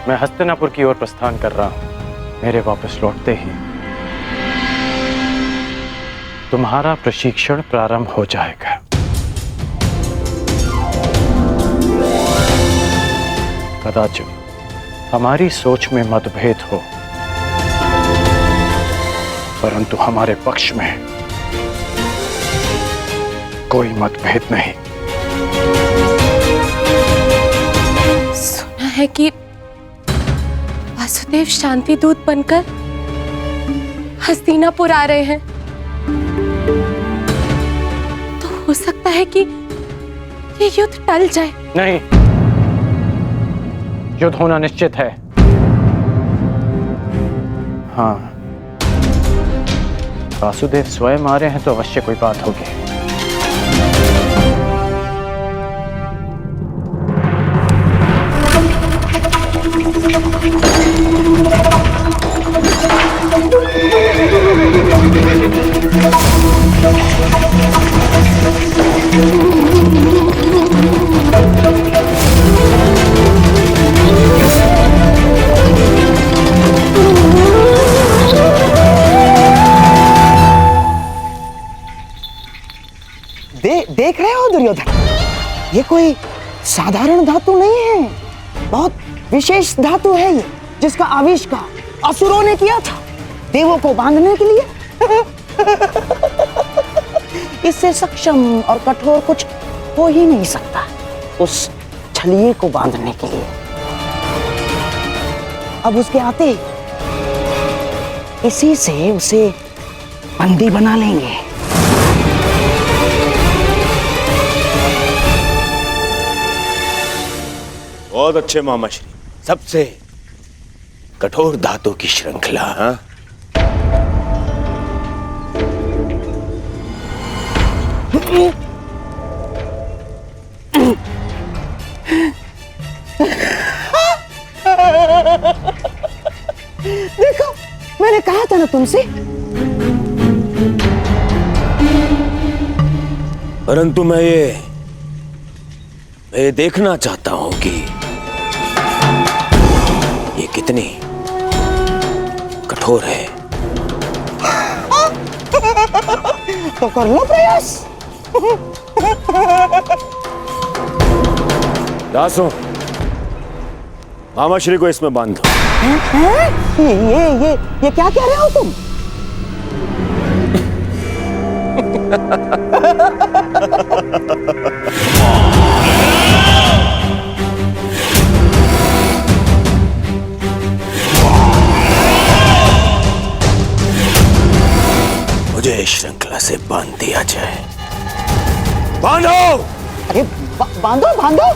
मैं हस्तिनापुर की ओर प्रस्थान कर रहा हूं। मेरे वापस लौटते ही तुम्हारा प्रशिक्षण प्रारंभ हो जाएगा। कदाचित हमारी सोच में मतभेद हो, परंतु हमारे पक्ष में कोई मतभेद नहीं। सुना है कि वासुदेव शांति दूत बनकर हस्तिनापुर आ रहे हैं, तो हो सकता है कि ये युद्ध टल जाए। नहीं, युद्ध होना निश्चित है। हाँ, वासुदेव स्वयं आ रहे हैं तो अवश्य कोई बात होगी। देख रहे हो दुर्योधन, ये कोई साधारण धातु नहीं है, बहुत विशेष धातु है ये, जिसका आविष्कार असुरों ने किया था देवों को बांधने के लिए। इससे सक्षम और कठोर कुछ हो ही नहीं सकता उस छलिए को बांधने के लिए। अब उसके आते इसी से उसे बंदी बना लेंगे। बहुत अच्छे मामा श्री, सबसे कठोर धातु की श्रृंखला। हाँ, देखो, मैंने कहा था ना तुमसे। परंतु मैं ये देखना चाहता हूं कि ये कितनी कठोर है। तो कर लो प्रयास। दासों, मामा श्री को इसमें बांध दो। ये क्या कह रहे हो तुम? मुझे श्रृंखला से बांध दिया जाए। बांधो! अरे बांधो बांधो।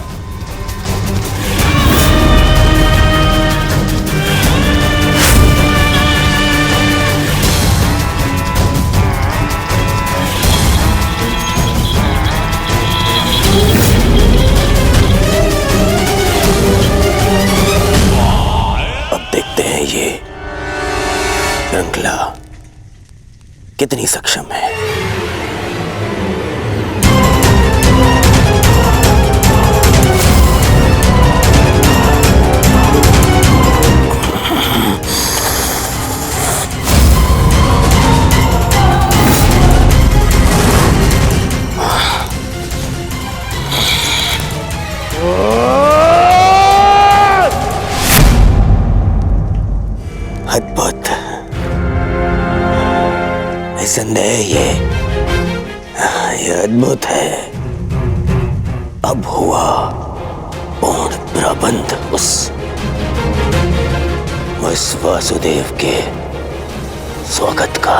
अब देखते हैं ये श्रृंखला कितनी सक्षम है। अद्भुत, निसंदेह ये अद्भुत है। अब हुआ पूर्ण प्रबंध उस वासुदेव के स्वागत का।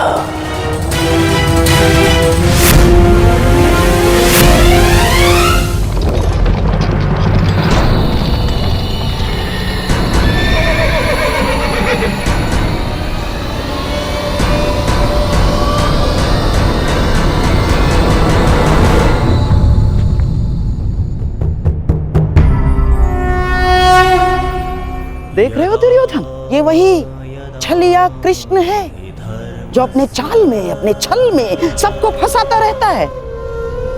देख रहे हो दुर्योधन, ये वही छलिया कृष्ण है जो अपने चाल में, अपने छल में सबको फंसाता रहता है।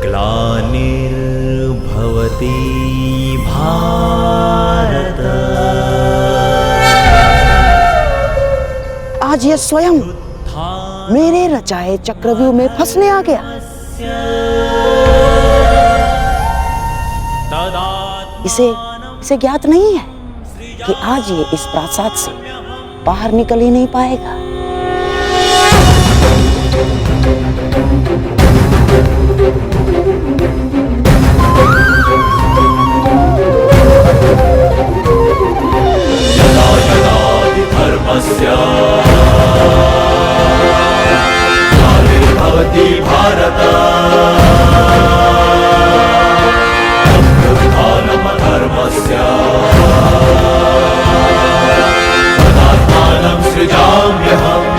ग्लानिर्भवति भारत आज ये स्वयं मेरे रचाए चक्रव्यूह में फंसने आ गया। इसे ज्ञात नहीं है कि आज ये इस प्रासाद से बाहर निकल ही नहीं पाएगा। यदा यदा हि धर्मस्य ग्लानिर्भवति भारत तदुत्थानमधर्मस्य तदात्मानं सृजाम्यहम्।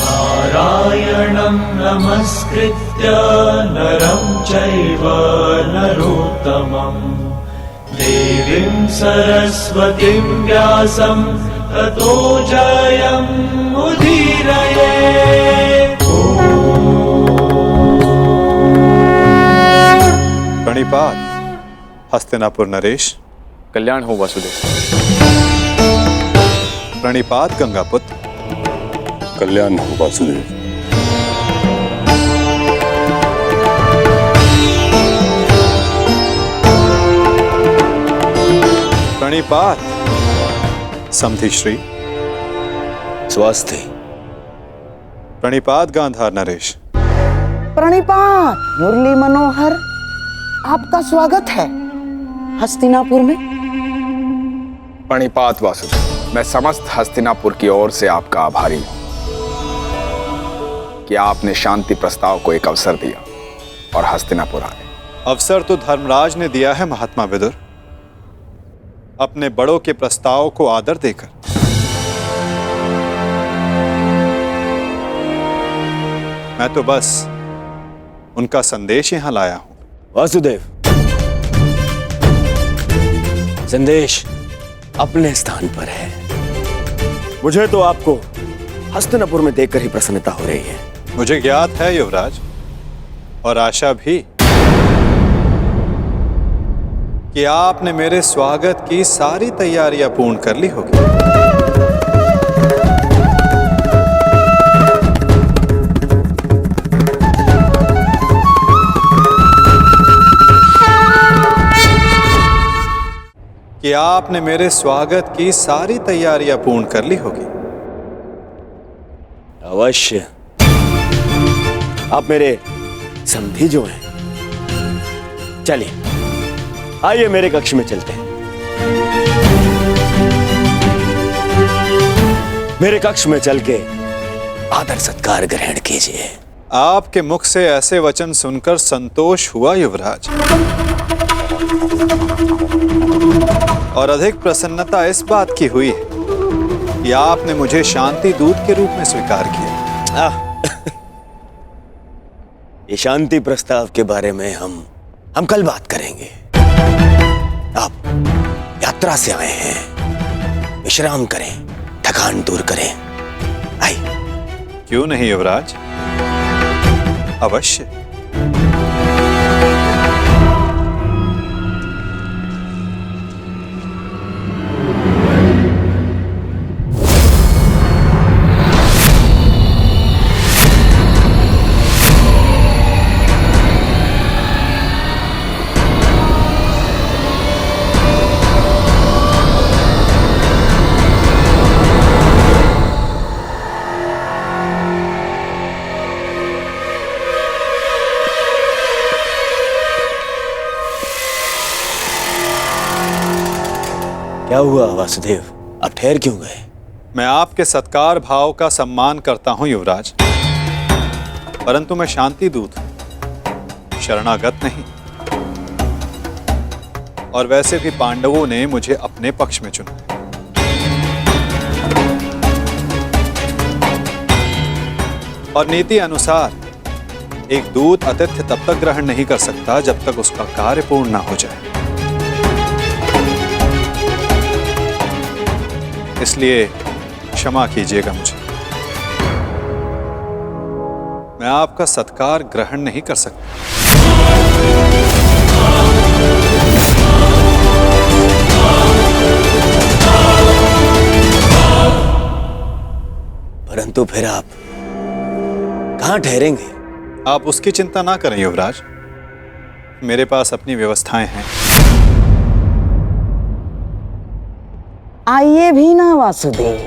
नारायणं नमस्कृत्य नरं चैव नरोत्तमं देवीं सरस्वतीं व्यासं ततो जयमुदीरयेत्। प्रणिपात हस्तिनापुर नरेश। कल्याण हो वासुदेव। प्रणिपात गंगापुत्र। कल्याण हो वासुदेव। प्रणिपात समधि श्री। स्वास्थ्य। प्रणिपात गांधार नरेश। प्रणिपात मुरली मनोहर, आपका स्वागत है हस्तिनापुर में। प्रणिपात वासुदेव, मैं समस्त हस्तिनापुर की ओर से आपका आभारी हूं कि आपने शांति प्रस्ताव को एक अवसर दिया और हस्तिनापुर आए। अवसर तो धर्मराज ने दिया है महात्मा विदुर, अपने बड़ों के प्रस्ताव को आदर देकर। मैं तो बस उनका संदेश यहां लाया हूं। वासुदेव, संदेश अपने स्थान पर है। मुझे तो आपको हस्तिनापुर में देखकर ही प्रसन्नता हो रही है। मुझे ज्ञात है युवराज, और आशा भी, कि आपने मेरे स्वागत की सारी तैयारियां पूर्ण कर ली होगी। कि आपने मेरे स्वागत की सारी तैयारियां पूर्ण कर ली होगी। अवश्य। आप मेरे समधी जो हैं। चलिए, आइए मेरे कक्ष में चलते हैं। मेरे कक्ष में चल के आदर सत्कार ग्रहण कीजिए। आपके मुख से ऐसे वचन सुनकर संतोष हुआ युवराज, और अधिक प्रसन्नता इस बात की हुई है कि आपने मुझे शांति दूत के रूप में स्वीकार किया। ये शांति प्रस्ताव के बारे में हम कल बात करेंगे। आप यात्रा से आए हैं, विश्राम करें, थकान दूर करें। आइए। क्यों नहीं युवराज, अवश्य। क्या हुआ वासुदेव, आप ठहर क्यों गए? मैं आपके सत्कार भाव का सम्मान करता हूं युवराज, परंतु मैं शांति दूत हूं, शरणागत नहीं। और वैसे भी पांडवों ने मुझे अपने पक्ष में चुना। और नीति अनुसार एक दूत आतिथ्य तब तक ग्रहण नहीं कर सकता जब तक उसका कार्य पूर्ण ना हो जाए। इसलिए क्षमा कीजिएगा मुझे, मैं आपका सत्कार ग्रहण नहीं कर सकता। परंतु फिर आप कहां ठहरेंगे? आप उसकी चिंता ना करें युवराज, मेरे पास अपनी व्यवस्थाएं हैं। आइए भी ना वासुदेव,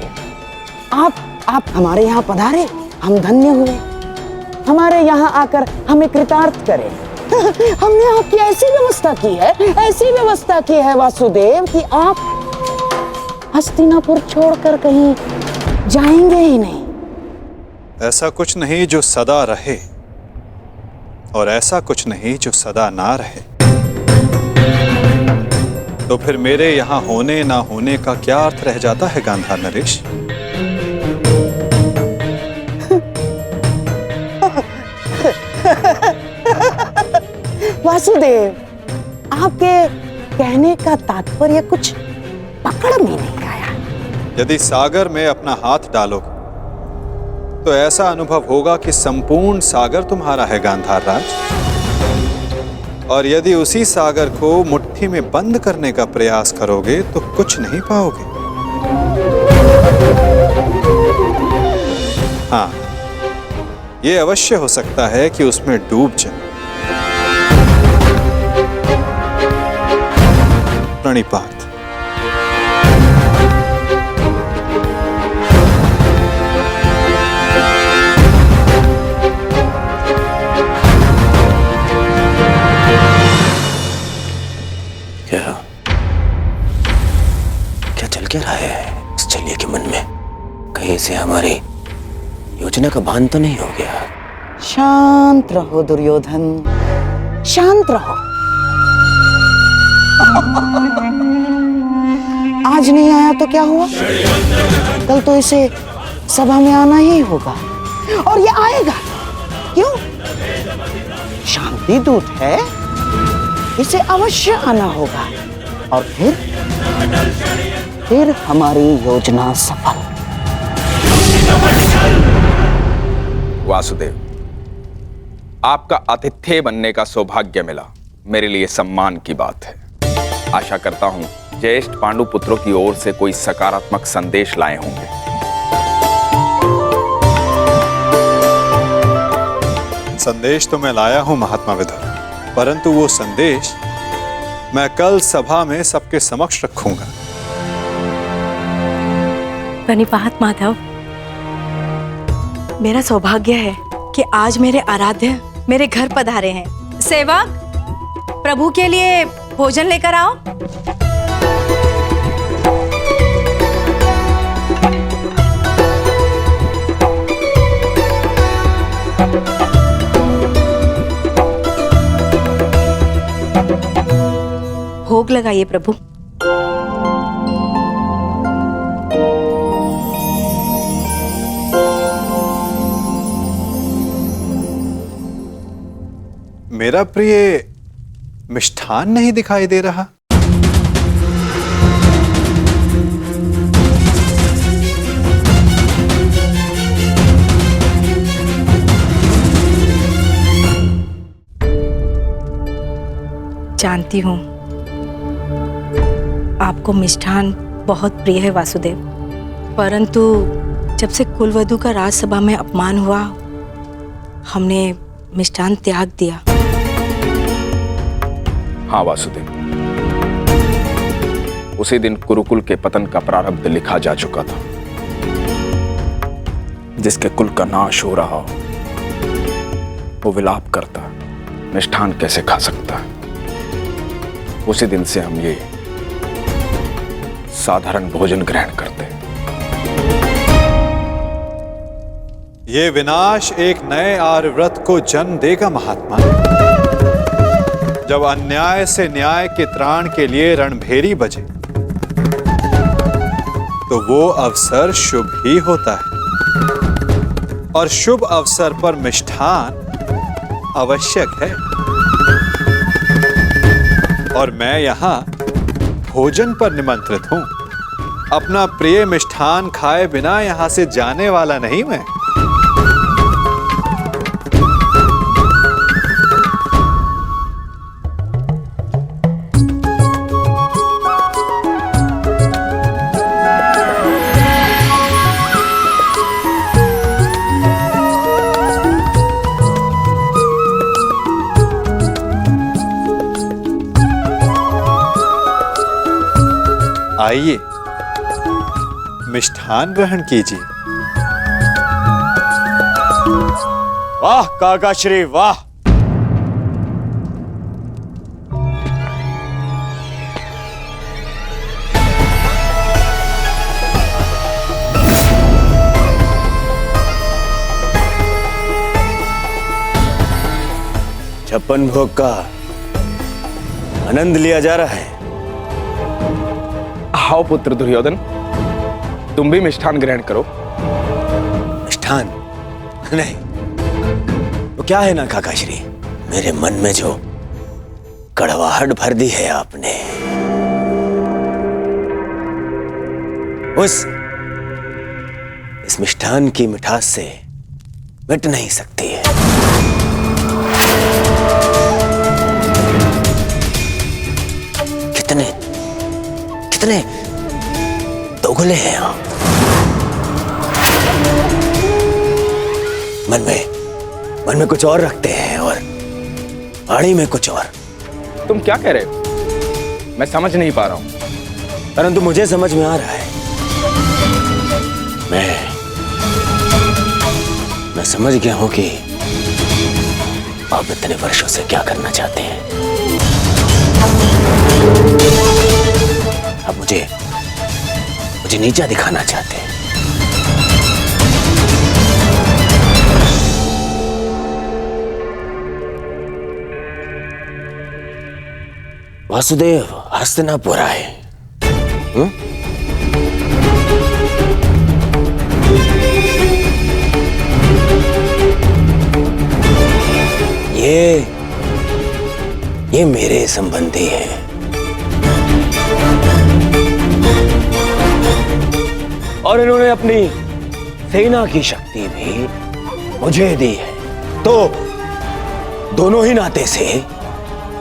आप हमारे यहाँ पधारे, हम धन्य हुए। हमारे यहाँ आकर हमें कृतार्थ करें। हमने आपकी ऐसी व्यवस्था की है, ऐसी व्यवस्था की है वासुदेव कि आप हस्तिनापुर छोड़कर कहीं जाएंगे ही नहीं। ऐसा कुछ नहीं जो सदा रहे, और ऐसा कुछ नहीं जो सदा ना रहे। तो फिर मेरे यहां होने ना होने का क्या अर्थ रह जाता है गांधार नरेश? वासुदेव, आपके कहने का तात्पर्य कुछ पकड़ में नहीं आया। यदि सागर में अपना हाथ डालोगे तो ऐसा अनुभव होगा कि संपूर्ण सागर तुम्हारा है गांधार राज। और यदि उसी सागर को मुट्ठी में बंद करने का प्रयास करोगे तो कुछ नहीं पाओगे। हाँ, यह अवश्य हो सकता है कि उसमें डूब जाए। प्रणिपात। क्या चल क्या रहा है इस छलिए के मन में? कहीं से हमारी योजना का भान तो नहीं हो गया? शांत रहो दुर्योधन, शांत रहो। आज नहीं आया तो क्या हुआ, कल तो इसे सभा में आना ही होगा, और ये आएगा। क्यों? शांति दूत है, इसे अवश्य आना होगा, और फिर हमारी योजना सफल। वासुदेव, आपका आतिथ्य बनने का सौभाग्य मिला, मेरे लिए सम्मान की बात है। आशा करता हूं ज्येष्ठ पांडु पुत्रों की ओर से कोई सकारात्मक संदेश लाए होंगे। संदेश तो मैं लाया हूं महात्मा विदुर, परंतु वो संदेश मैं कल सभा में सबके समक्ष रखूंगा। प्रणिपात माधव, मेरा सौभाग्य है कि आज मेरे आराध्य मेरे घर पधारे हैं। सेवक, प्रभु के लिए भोजन लेकर आओ। भोग लगाइए प्रभु। मेरा प्रिय मिष्ठान नहीं दिखाई दे रहा। जानती हूँ आपको मिष्ठान बहुत प्रिय है वासुदेव, परंतु जब से कुलवधू का राजसभा में अपमान हुआ, हमने मिष्ठान त्याग दिया। हाँ वासुदेव, उसी दिन कुरुकुल के पतन का प्रारब्ध लिखा जा चुका था। जिसके कुल का नाश हो रहा हो वो विलाप करता, मिष्ठान कैसे खा सकता है? उसी दिन से हम ये साधारण भोजन ग्रहण करते। ये विनाश एक नए आर्यव्रत को जन्म देगा महात्मा। जब अन्याय से न्याय के त्राण के लिए रणभेरी बजे तो वो अवसर शुभ ही होता है, और शुभ अवसर पर मिष्ठान आवश्यक है। और मैं यहां भोजन पर निमंत्रित हूं। अपना प्रिय मिष्ठान खाए बिना यहां से जाने वाला नहीं मैं। आइए, मिष्ठान ग्रहण कीजिए। वाह काकाश्री वाह। छप्पन भोग का आनंद लिया जा रहा है। आओ पुत्र दुर्योधन, तुम भी मिष्ठान ग्रहण करो। मिष्ठान नहीं, वो क्या है ना काकाश्री, मेरे मन में जो कड़वाहट भर दी है आपने, इस मिष्ठान की मिठास से मिट नहीं सकती है। कितने दोगले हैं आप। मन में कुछ और रखते हैं और वाणी में कुछ और। तुम क्या कह रहे हो? मैं समझ नहीं पा रहा हूं। परंतु मुझे समझ में आ रहा है। मैं समझ गया हूं कि आप इतने वर्षों से क्या करना चाहते हैं। आप मुझे नीचा दिखाना चाहते हैं। वासुदेव हस्तिनापुर आए। ये मेरे संबंधी हैं। और इन्होंने अपनी सेना की शक्ति भी मुझे दी है, तो दोनों ही नाते से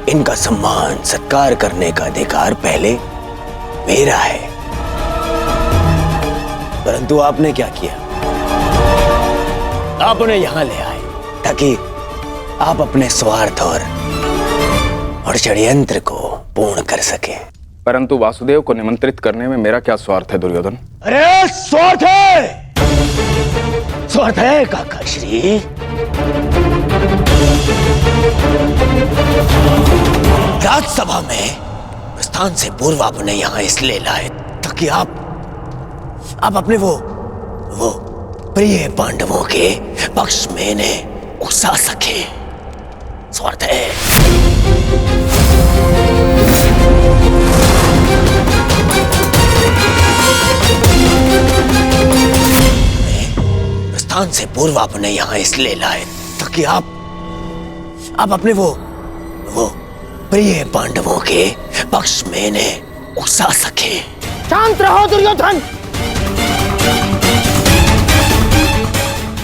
इनका सम्मान सत्कार करने का अधिकार पहले मेरा है। परंतु आपने क्या किया? आप उन्हें यहां ले आए ताकि आप अपने स्वार्थ और षड्यंत्र को पूर्ण कर सके। परंतु वासुदेव को निमंत्रित करने में मेरा क्या स्वार्थ है दुर्योधन? अरे स्वार्थ है काकाश्री। राज्यसभा में प्रस्थान से पूर्व आपने यहां इसलिए लाए ताकि आप अपने वो प्रिय पांडवों के पक्ष में इन्हें उकसा सके। स्वार्थ है। प्रस्थान से पूर्व आपने यहां इसलिए लाए ताकि आप अपने वो प्रिय पांडवों के पक्ष में इन्हें उकसा सके। शांत रहो दुर्योधन।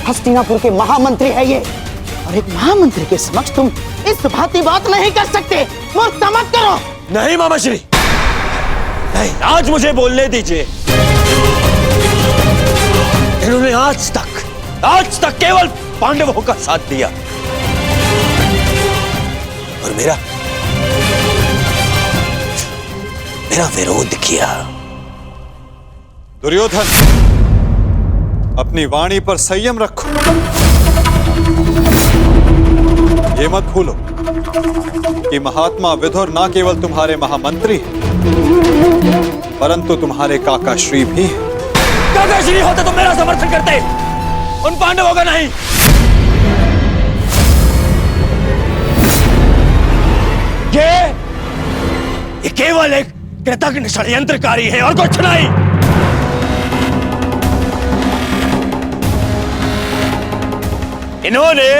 हस्तिनापुर के महामंत्री है ये, और एक महामंत्री के समक्ष तुम इस भांति बात नहीं कर सकते। मूर्खता मत करो। नहीं मामाश्री, नहीं, आज मुझे बोलने दीजिए। इन्होंने आज तक केवल पांडवों का साथ दिया और मेरा विरोध किया। दुर्योधन, अपनी वाणी पर संयम रखो। ये मत भूलो कि महात्मा विदुर ना केवल तुम्हारे महामंत्री हैं, परंतु तुम्हारे काका श्री भी हैं। काका श्री होते तो मेरा समर्थन करते, उन पांडवों का नहीं। ये केवल एक कृतघ्न षड्यंत्रकारी है और कुछ नहीं। इन्होंने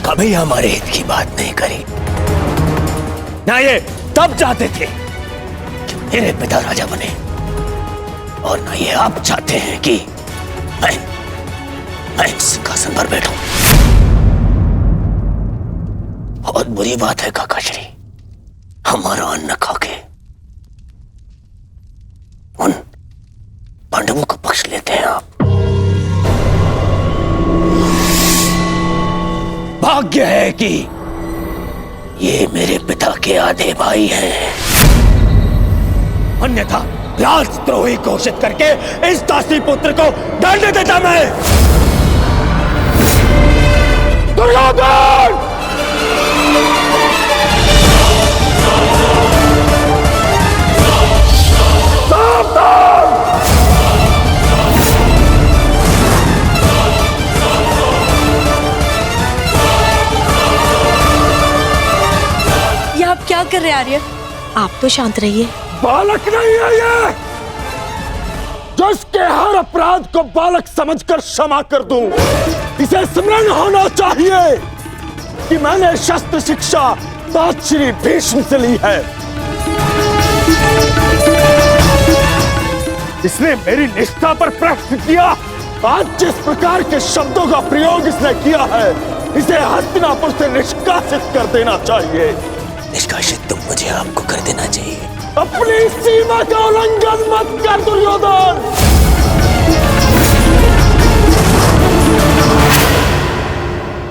कभी हमारे हित की बात नहीं करी। ना ये तब चाहते थे कि मेरे पिता राजा बने, और ना ये आप चाहते हैं कि मैं सिंहासन पर बैठूं। बहुत बुरी बात है काका श्री, हमारा अन्न खाके उन पांडवों का पक्ष लेते हैं आप। भाग्य है कि ये मेरे पिता के आधे भाई हैं, अन्यथा राजद्रोही घोषित करके इस दासी पुत्र को दंड देता मैं। दुर्योधन! ये आप क्या कर रहे हैं आर्य? आप तो शांत रहिए। बालक नहीं है ये, जो इसके हर अपराध को बालक समझकर क्षमा कर दूं। इसे स्मरण होना चाहिए कि मैंने शस्त्र शिक्षा तात श्री भीष्म से ली है। इसने मेरी निष्ठा पर प्रश्न किया। आज जिस प्रकार के शब्दों का प्रयोग इसने किया है, इसे हस्तिनापुर से निष्कासित कर देना चाहिए। निष्कासित तो मुझे आपको कर देना चाहिए। अपनी सीमा का उल्लंघन मत कर दुर्योधन।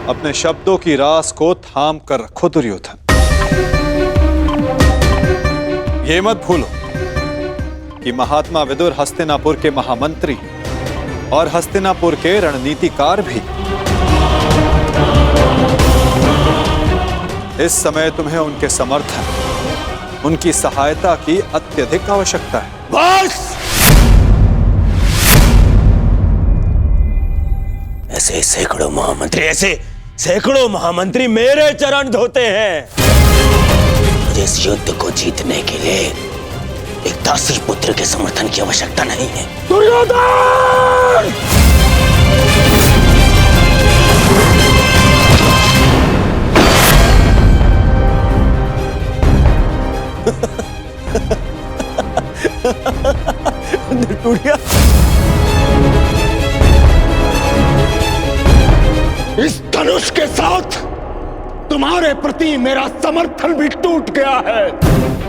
अपने शब्दों की रास को थाम कर रखो दुर्योधन। ये मत भूलो कि महात्मा विदुर हस्तिनापुर के महामंत्री और हस्तिनापुर के रणनीतिकार भी। इस समय तुम्हें उनके समर्थन, उनकी सहायता की अत्यधिक आवश्यकता है। बस! ऐसे सैकड़ों महामंत्री मेरे चरण धोते हैं। मुझे इस युद्ध को जीतने के लिए एक दासी पुत्र के समर्थन की आवश्यकता नहीं है। दुर्योधन! इस धनुष के साथ तुम्हारे प्रति मेरा समर्थन भी टूट गया है।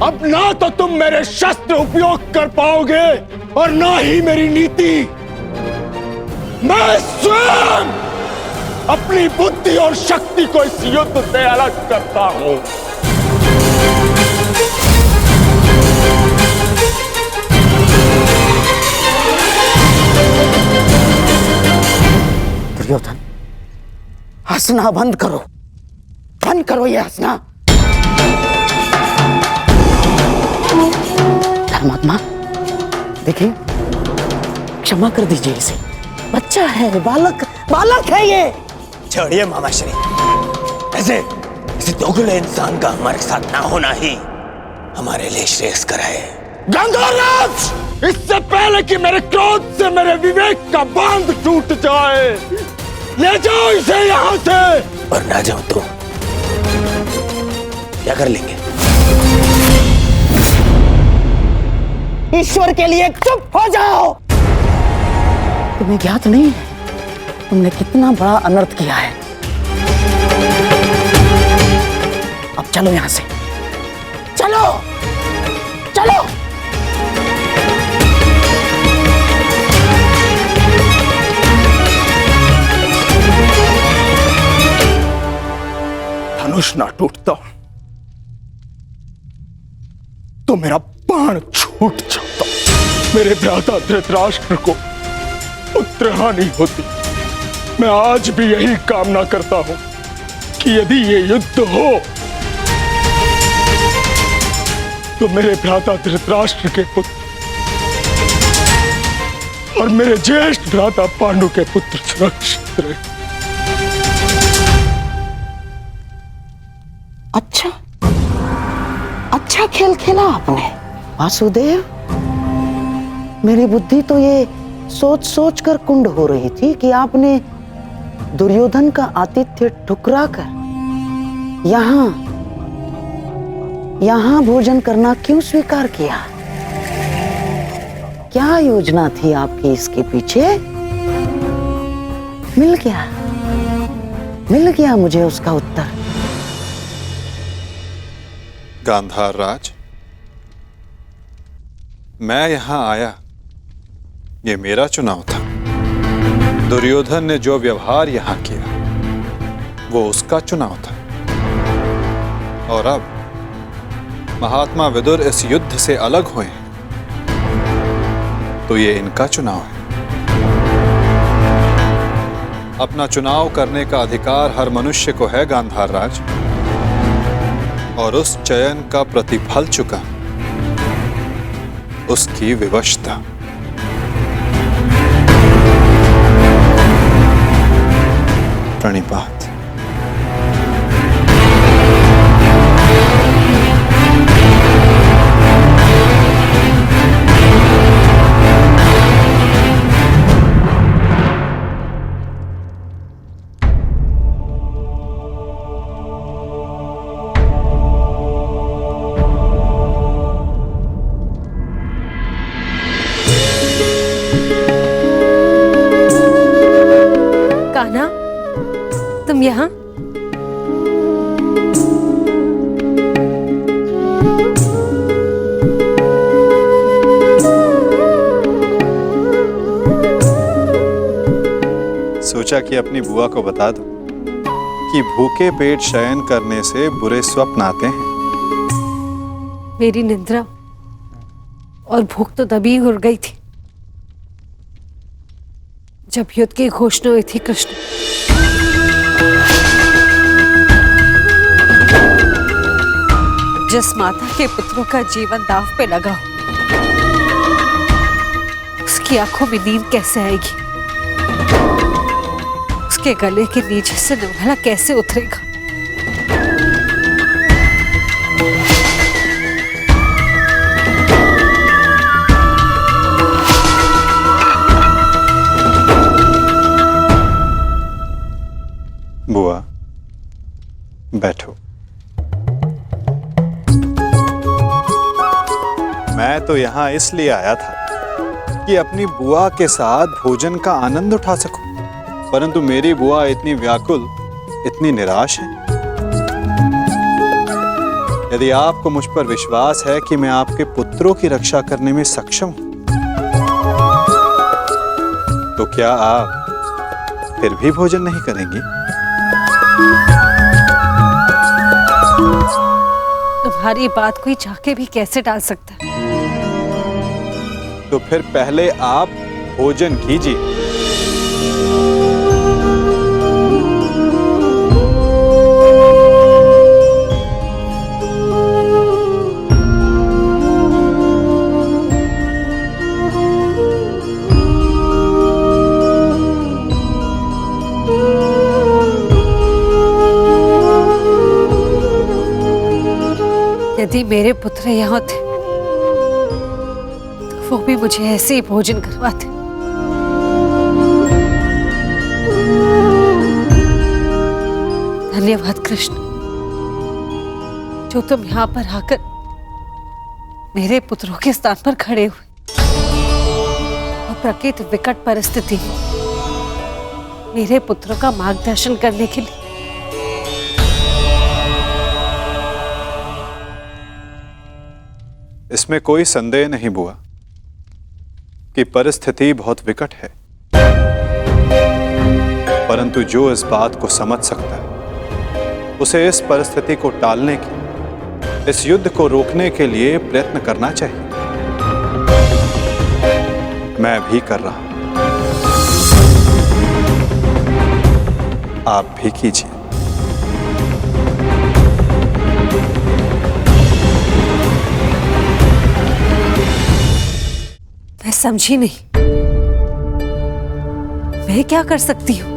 अब ना तो तुम मेरे शस्त्र उपयोग कर पाओगे और ना ही मेरी नीति। मैं स्वयं अपनी बुद्धि और शक्ति को इस युद्ध से अलग करता हूं। दुर्योधन, हंसना बंद करो, बंद करो ये हंसना। धर्मात्मा, देखिए, क्षमा कर दीजिए इसे। बच्चा है, बालक है ये। छोड़िए मामाश्री, ऐसे दोगले इंसान का हमारे साथ ना होना ही हमारे लिए श्रेयस्कर है। गंगाराज, इससे पहले कि मेरे क्रोध से मेरे विवेक का बांध टूट जाए, ले जाओ इसे यहाँ से। और ना जाओ तो क्या कर लेंगे? ईश्वर के लिए चुप हो जाओ। तुम्हें ज्ञात नहीं है तुमने कितना बड़ा अनर्थ किया है। अब चलो यहां से, चलो चलो। धनुष ना टूटता तो मेरा बाण छूट जाता। मेरे भ्राता धृतराष्ट्र को पुत्र हानि होती। मैं आज भी यही कामना करता हूं कि यदि ये युद्ध हो तो मेरे भ्राता धृतराष्ट्र के पुत्र और मेरे ज्येष्ठ भ्राता पांडु के पुत्र सुरक्षित रहे। अच्छा खेल खेला आपने वासुदेव। मेरी बुद्धि तो ये सोच सोच कर कुंड हो रही थी कि आपने दुर्योधन का आतिथ्य ठुकरा कर यहाँ भोजन करना क्यों स्वीकार किया? क्या योजना थी आपकी इसके पीछे? मिल गया मुझे उसका उत्तर। गांधार राज, मैं यहां आया, ये मेरा चुनाव था। दुर्योधन ने जो व्यवहार यहां किया वो उसका चुनाव था, और अब महात्मा विदुर इस युद्ध से अलग हुए हैं तो ये इनका चुनाव है। अपना चुनाव करने का अधिकार हर मनुष्य को है गांधार राज, और उस चयन का प्रतिफल चुका उसकी विवशता। प्रणिपात। कान्हा, तुम यहाँ? सोचा कि अपनी बुआ को बता दूं कि भूखे पेट शयन करने से बुरे स्वप्न आते हैं। मेरी निद्रा और भूख तो तभी उड़ गई थी जब युद्ध की घोषणा हुई थी। कृष्ण, जिस माता के पुत्रों का जीवन दांव पे लगा हो, उसकी आंखों में नींद कैसे आएगी? उसके गले के नीचे से निर्मला कैसे उतरेगा? बुआ, बैठो। मैं तो यहां इसलिए आया था कि अपनी बुआ के साथ भोजन का आनंद उठा सकूं, परंतु मेरी बुआ इतनी व्याकुल, इतनी निराश है। यदि आपको मुझ पर विश्वास है कि मैं आपके पुत्रों की रक्षा करने में सक्षम हूं, तो क्या आप फिर भी भोजन नहीं करेंगी? तुम्हारी बात कोई चाह के भी कैसे टाल सकता है? तो फिर पहले आप भोजन कीजिए। यदि मेरे पुत्र यहाँ थे तो वो भी मुझे ऐसे ही भोजन करवाते। धन्यवाद कृष्ण, जो तुम यहाँ पर आकर मेरे पुत्रों के स्थान पर खड़े हुए और प्रकृति विकट परिस्थिति में मेरे पुत्रों का मार्गदर्शन करने के लिए। इसमें कोई संदेह नहीं बुआ कि परिस्थिति बहुत विकट है, परंतु जो इस बात को समझ सकता है उसे इस परिस्थिति को टालने की, इस युद्ध को रोकने के लिए प्रयत्न करना चाहिए। मैं भी कर रहा हूं, आप भी कीजिए। समझी नहीं, मैं क्या कर सकती हूँ?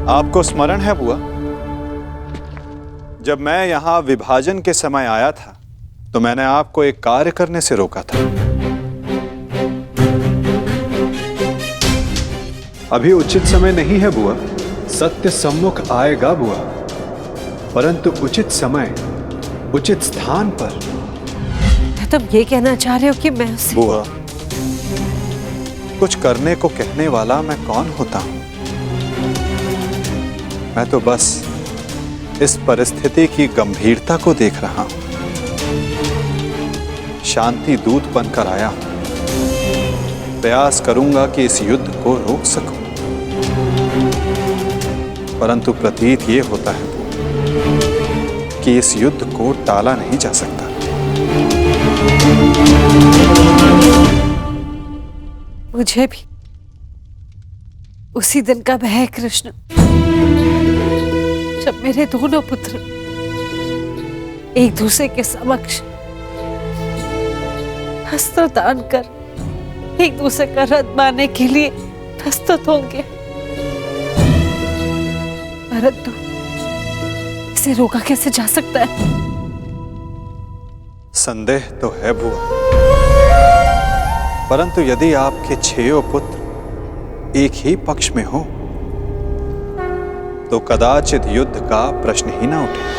आपको स्मरण है बुआ, जब मैं यहां विभाजन के समय आया था तो मैंने आपको एक कार्य करने से रोका था। अभी उचित समय नहीं है बुआ, सत्य सम्मुख आएगा बुआ, परंतु उचित समय उचित स्थान पर। तुम ये कहना चाह रहे हो कि मैं उसे... बुआ, कुछ करने को कहने वाला मैं कौन होता हूं? मैं तो बस इस परिस्थिति की गंभीरता को देख रहा हूं। शांति दूत बनकर आया हूं। प्रयास करूंगा कि इस युद्ध को रोक सकूं, परंतु प्रतीत ये होता है कि इस युद्ध को टाला नहीं जा सकता। मुझे भी उसी दिन का भय है कृष्ण, जब मेरे दोनों पुत्र एक दूसरे के समक्ष अस्त्र दान कर एक दूसरे का रथ मारने के लिए प्रस्तुत होंगे, परंतु इसे रोका कैसे जा सकता है? संदेह तो है बुआ, परंतु यदि आपके 6 पुत्र एक ही पक्ष में हो तो कदाचित युद्ध का प्रश्न ही ना उठे।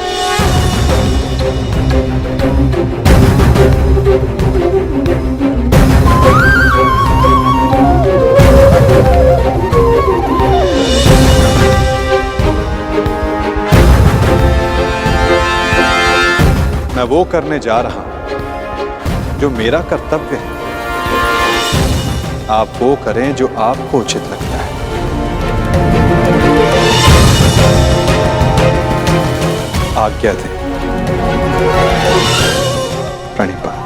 मैं वो करने जा रहा हूं जो मेरा कर्तव्य है। आप वो करें जो आपको उचित लगता है। आज्ञा दें। प्रणिपात।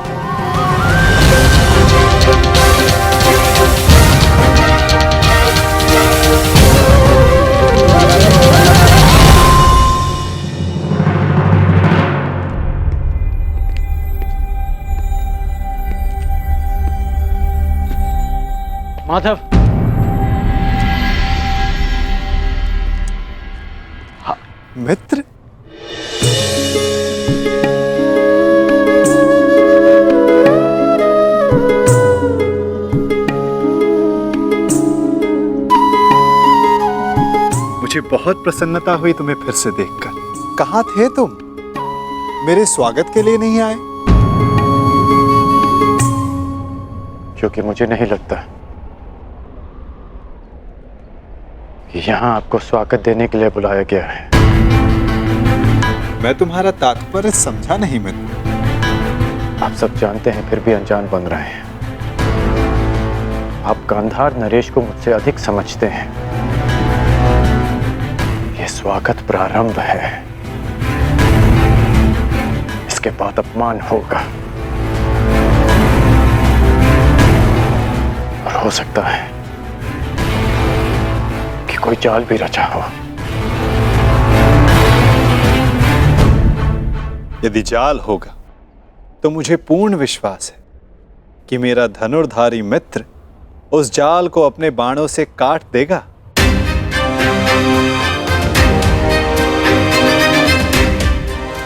माधव, मित्र, मुझे बहुत प्रसन्नता हुई तुम्हें फिर से देखकर। कहाँ थे तुम? मेरे स्वागत के लिए नहीं आए? क्योंकि मुझे नहीं लगता कि यहाँ आपको स्वागत देने के लिए बुलाया गया है। मैं तुम्हारा तात्पर्य समझा नहीं मित्र। आप सब जानते हैं, फिर भी अनजान बन रहे हैं। आप गांधार नरेश को मुझसे अधिक समझते हैं। यह स्वागत प्रारंभ है, इसके बाद अपमान होगा और हो सकता है कि कोई चाल भी रचा हो। यदि जाल होगा तो मुझे पूर्ण विश्वास है कि मेरा धनुर्धारी मित्र उस जाल को अपने बाणों से काट देगा।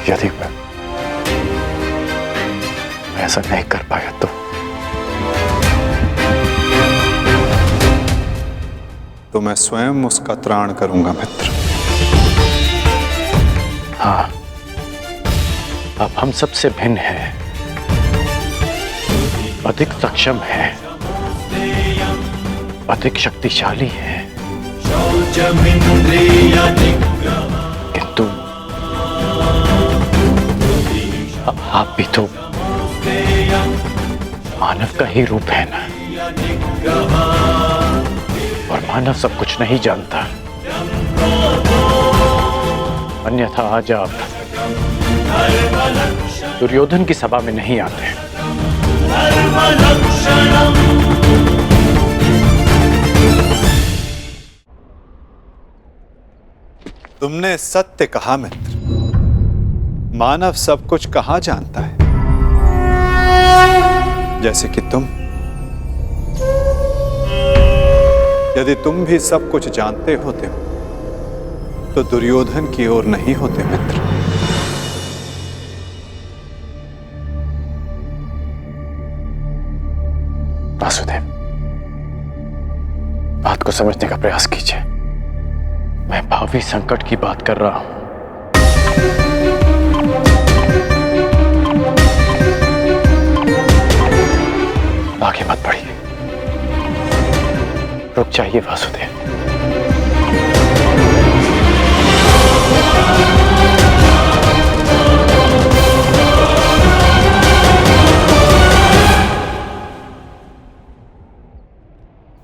यदि मैं ऐसा नहीं कर पाया तो मैं स्वयं उसका त्राण करूंगा मित्र। हाँ, आप हम सबसे भिन्न हैं, अधिक सक्षम हैं, अधिक शक्तिशाली हैं, किंतु आप भी तो मानव का ही रूप है ना, और मानव सब कुछ नहीं जानता। अन्यथा आज आप दुर्योधन की सभा में नहीं आते। तुमने सत्य कहा मित्र। मानव सब कुछ कहां जानता है, जैसे कि तुम। यदि तुम भी सब कुछ जानते होते तो दुर्योधन की ओर नहीं होते मित्र। वासुदेव, बात को समझने का प्रयास कीजिए। मैं भावी संकट की बात कर रहा हूं। आगे मत बढ़िए, रुक जाइए वासुदेव।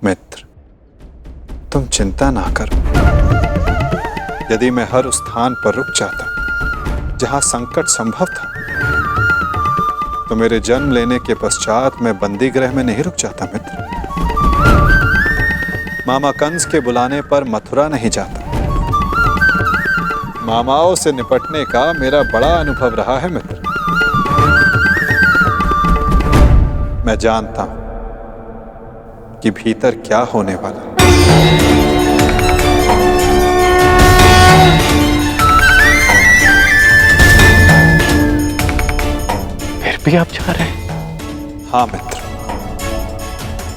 मित्र, तुम चिंता ना करो। यदि मैं हर उस स्थान पर रुक जाता जहां संकट संभव था, तो मेरे जन्म लेने के पश्चात मैं बंदी गृह में नहीं रुक जाता मित्र। मामा कंस के बुलाने पर मथुरा नहीं जाता। मामाओं से निपटने का मेरा बड़ा अनुभव रहा है मित्र। मैं जानता हूं कि भीतर क्या होने वाला। फिर भी आप जा रहे हैं? हाँ मित्र,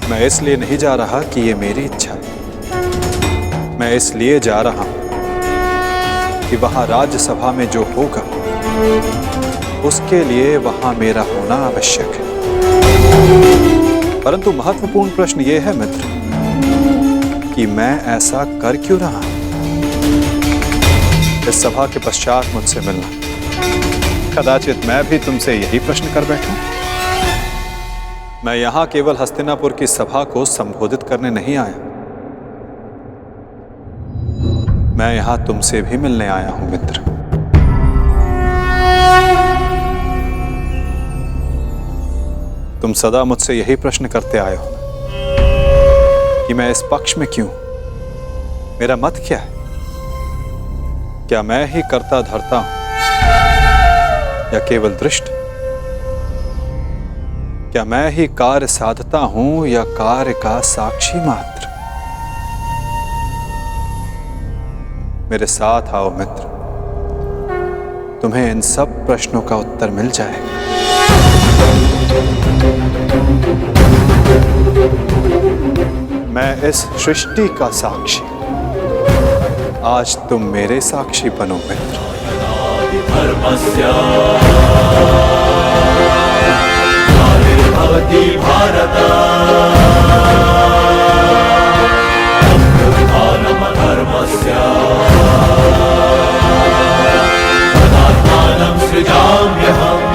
मैं इसलिए नहीं जा रहा कि ये मेरी इच्छा है। मैं इसलिए जा रहा हूं कि वहां राज्यसभा में जो होगा उसके लिए वहां मेरा होना आवश्यक है। परंतु महत्वपूर्ण प्रश्न यह है मित्र कि मैं ऐसा कर क्यों रहा हूं। इस सभा के पश्चात मुझसे मिलना, कदाचित मैं भी तुमसे यही प्रश्न कर बैठूं। मैं यहां केवल हस्तिनापुर की सभा को संबोधित करने नहीं आया, मैं यहां तुमसे भी मिलने आया हूं मित्र। तुम सदा मुझसे यही प्रश्न करते आए हो कि मैं इस पक्ष में क्यों, मेरा मत क्या है। क्या मैं ही कर्ता धर्ता हूं या केवल दृष्ट? क्या मैं ही कार्य साधता हूं या कार्य का साक्षी मात्र? मेरे साथ आओ मित्र, तुम्हें इन सब प्रश्नों का उत्तर मिल जाएगा। मैं इस सृष्टि का साक्षी, आज तुम मेरे साक्षी बनो मित्र। भवति भारत धर्मस्य तदात्मानं सृजाम्यहम्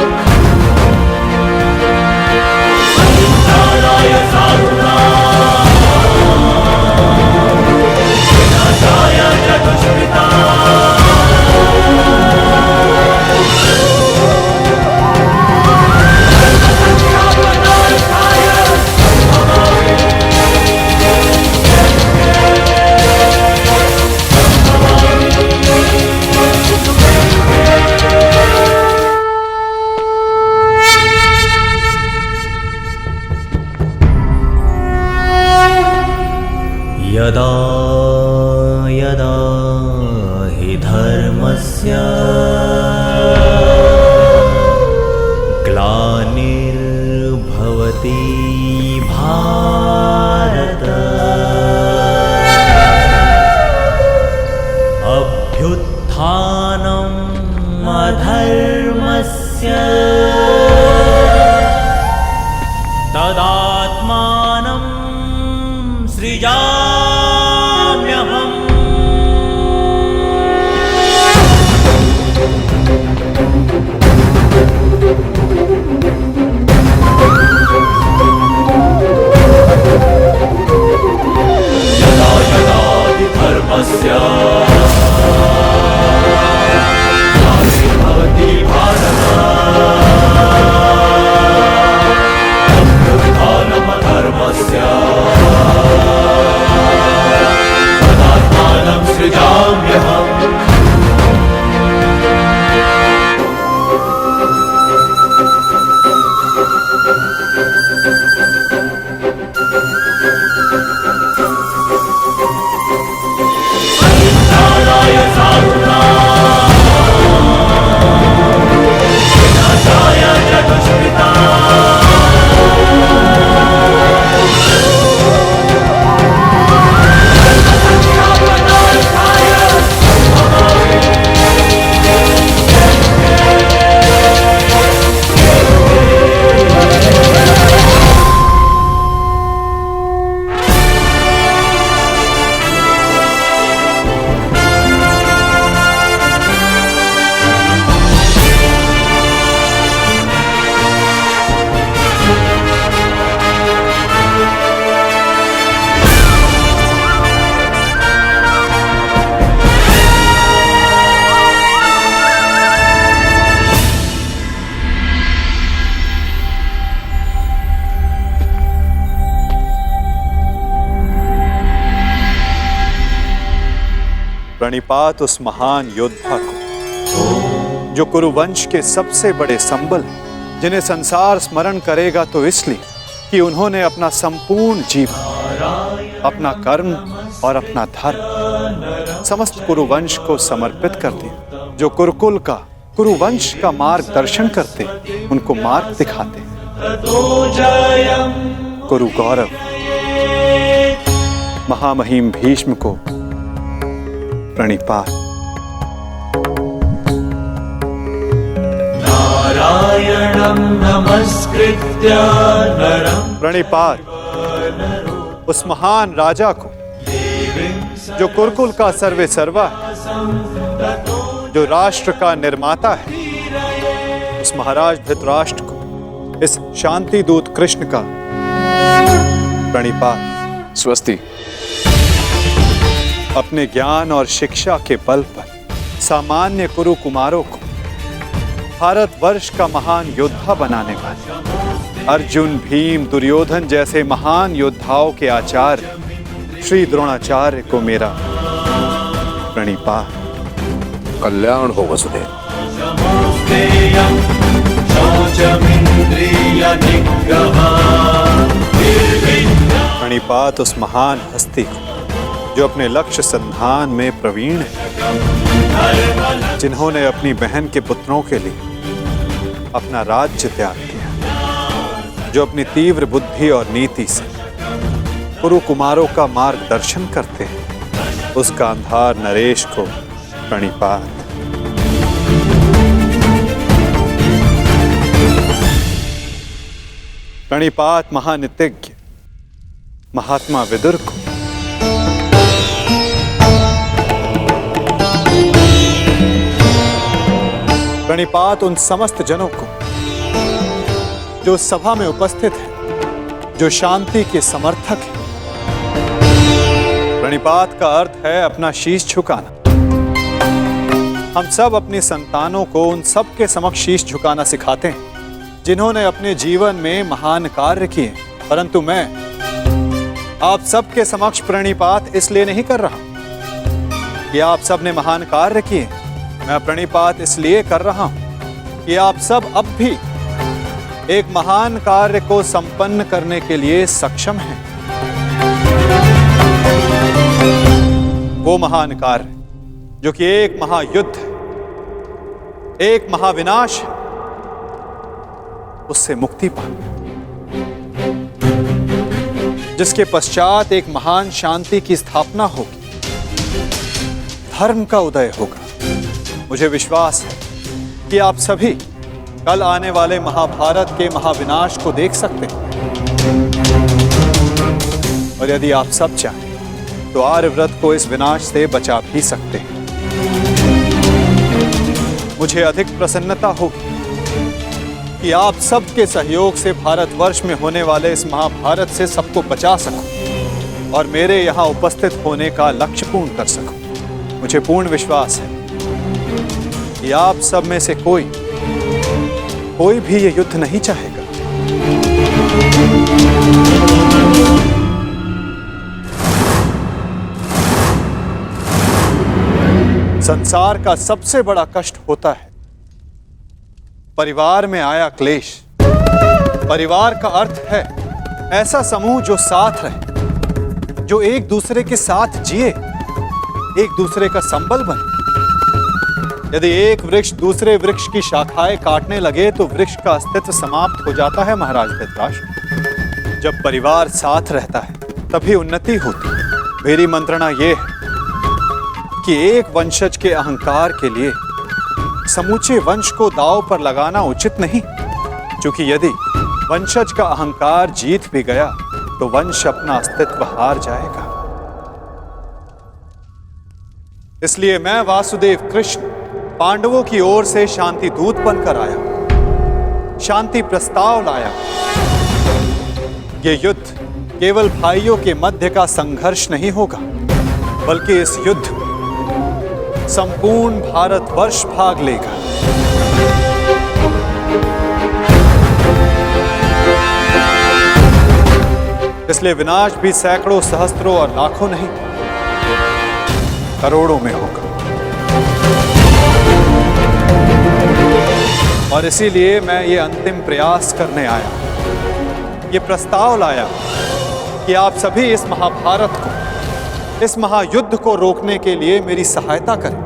अहिंसाय साधुनां विनाशाय च दुष्कृताम्। यदा यदा हि धर्मस्य ग्लानिर्भवति भारत अभ्युत्थानम् अधर्मस्य तदात्मानं सृजाम्यहम्। यदा यदा हि धर्मस्य ग्लानिर्भवति भारत अभ्युत्थानम् प्रणिपात उस महान योद्धा को जो कुरुवंश के सबसे बड़े संबल हैं, जिन्हें संसार स्मरण करेगा तो इसलिए कि उन्होंने अपना संपूर्ण जीवन, अपना कर्म और अपना धर्म समस्त कुरुवंश को समर्पित कर दिया। जो कुरुवंश का मार्गदर्शन करते, उनको मार्ग दिखाते। कुरु गौरव महामहिम भीष्म को प्रणिपात। नारायणं नमस्कृत्य नरं प्रणिपात उस महान राजा को जो कुरुकुल का सर्वे सर्वा है, जो राष्ट्र का निर्माता है, उस महाराज धृतराष्ट्र को, इस शांति दूत कृष्ण का प्रणिपात। स्वस्ति। अपने ज्ञान और शिक्षा के बल पर सामान्य कुरु कुमारों को भारतवर्ष का महान योद्धा बनाने वाले अर्जुन, भीम, दुर्योधन जैसे महान योद्धाओं के आचार्य श्री द्रोणाचार्य को मेरा प्रणिपात। कल्याण हो वसुदेव। प्रणिपात उस महान हस्ती को जो अपने लक्ष्य संधान में प्रवीण है, जिन्होंने अपनी बहन के पुत्रों के लिए अपना राज्य त्याग किया, जो अपनी तीव्र बुद्धि और नीति से कुरु कुमारों का मार्गदर्शन करते हैं, उस गांधार नरेश को प्रणिपात। प्रणिपात महानितिज्ञ महात्मा विदुर को। प्रणिपात उन समस्त जनों को जो सभा में उपस्थित हैं, जो शांति के समर्थक हैं। प्रणिपात का अर्थ है अपना शीश झुकाना। हम सब अपनी संतानों को उन सब के समक्ष शीश झुकाना सिखाते हैं जिन्होंने अपने जीवन में महान कार्य किए, परंतु मैं आप सबके समक्ष प्रणिपात इसलिए नहीं कर रहा कि आप सब ने महान कार्य किए। मैं प्रणिपात इसलिए कर रहा हूं कि आप सब अब भी एक महान कार्य को संपन्न करने के लिए सक्षम हैं। वो महान कार्य जो कि एक महायुद्ध, एक महाविनाश है, उससे मुक्ति पाना, जिसके पश्चात एक महान शांति की स्थापना होगी, धर्म का उदय होगा। मुझे विश्वास है कि आप सभी कल आने वाले महाभारत के महाविनाश को देख सकते हैं, और यदि आप सब चाहें तो आर्यव्रत को इस विनाश से बचा भी सकते हैं। मुझे अधिक प्रसन्नता होगी कि आप सबके सहयोग से भारतवर्ष में होने वाले इस महाभारत से सबको बचा सकूं और मेरे यहाँ उपस्थित होने का लक्ष्य पूर्ण कर सकूं। मुझे पूर्ण विश्वास है कि आप सब में से कोई भी ये युद्ध नहीं चाहेगा। संसार का सबसे बड़ा कष्ट होता है परिवार में आया क्लेश। परिवार का अर्थ है ऐसा समूह जो साथ रहे, जो एक दूसरे के साथ जिए, एक दूसरे का संबल बने। यदि एक वृक्ष दूसरे वृक्ष की शाखाएं काटने लगे तो वृक्ष का अस्तित्व समाप्त हो जाता है। महाराज धृतराष्ट्र, जब परिवार साथ रहता है तभी उन्नति होती है। मेरी मंत्रणा यह है कि एक वंशज के अहंकार के लिए समूचे वंश को दांव पर लगाना उचित नहीं, क्योंकि यदि वंशज का अहंकार जीत भी गया तो वंश अपना अस्तित्व हार जाएगा। इसलिए मैं वासुदेव कृष्ण पांडवों की ओर से शांति दूत बनकर आया, शांति प्रस्ताव लाया। ये युद्ध केवल भाइयों के मध्य का संघर्ष नहीं होगा, बल्कि इस युद्ध में संपूर्ण भारतवर्ष भाग लेगा। इसलिए विनाश भी सैकड़ों, सहस्त्रों और लाखों नहीं, करोड़ों में होगा। और इसीलिए मैं ये अंतिम प्रयास करने आया, ये प्रस्ताव लाया कि आप सभी इस महाभारत को, इस महायुद्ध को रोकने के लिए मेरी सहायता करें।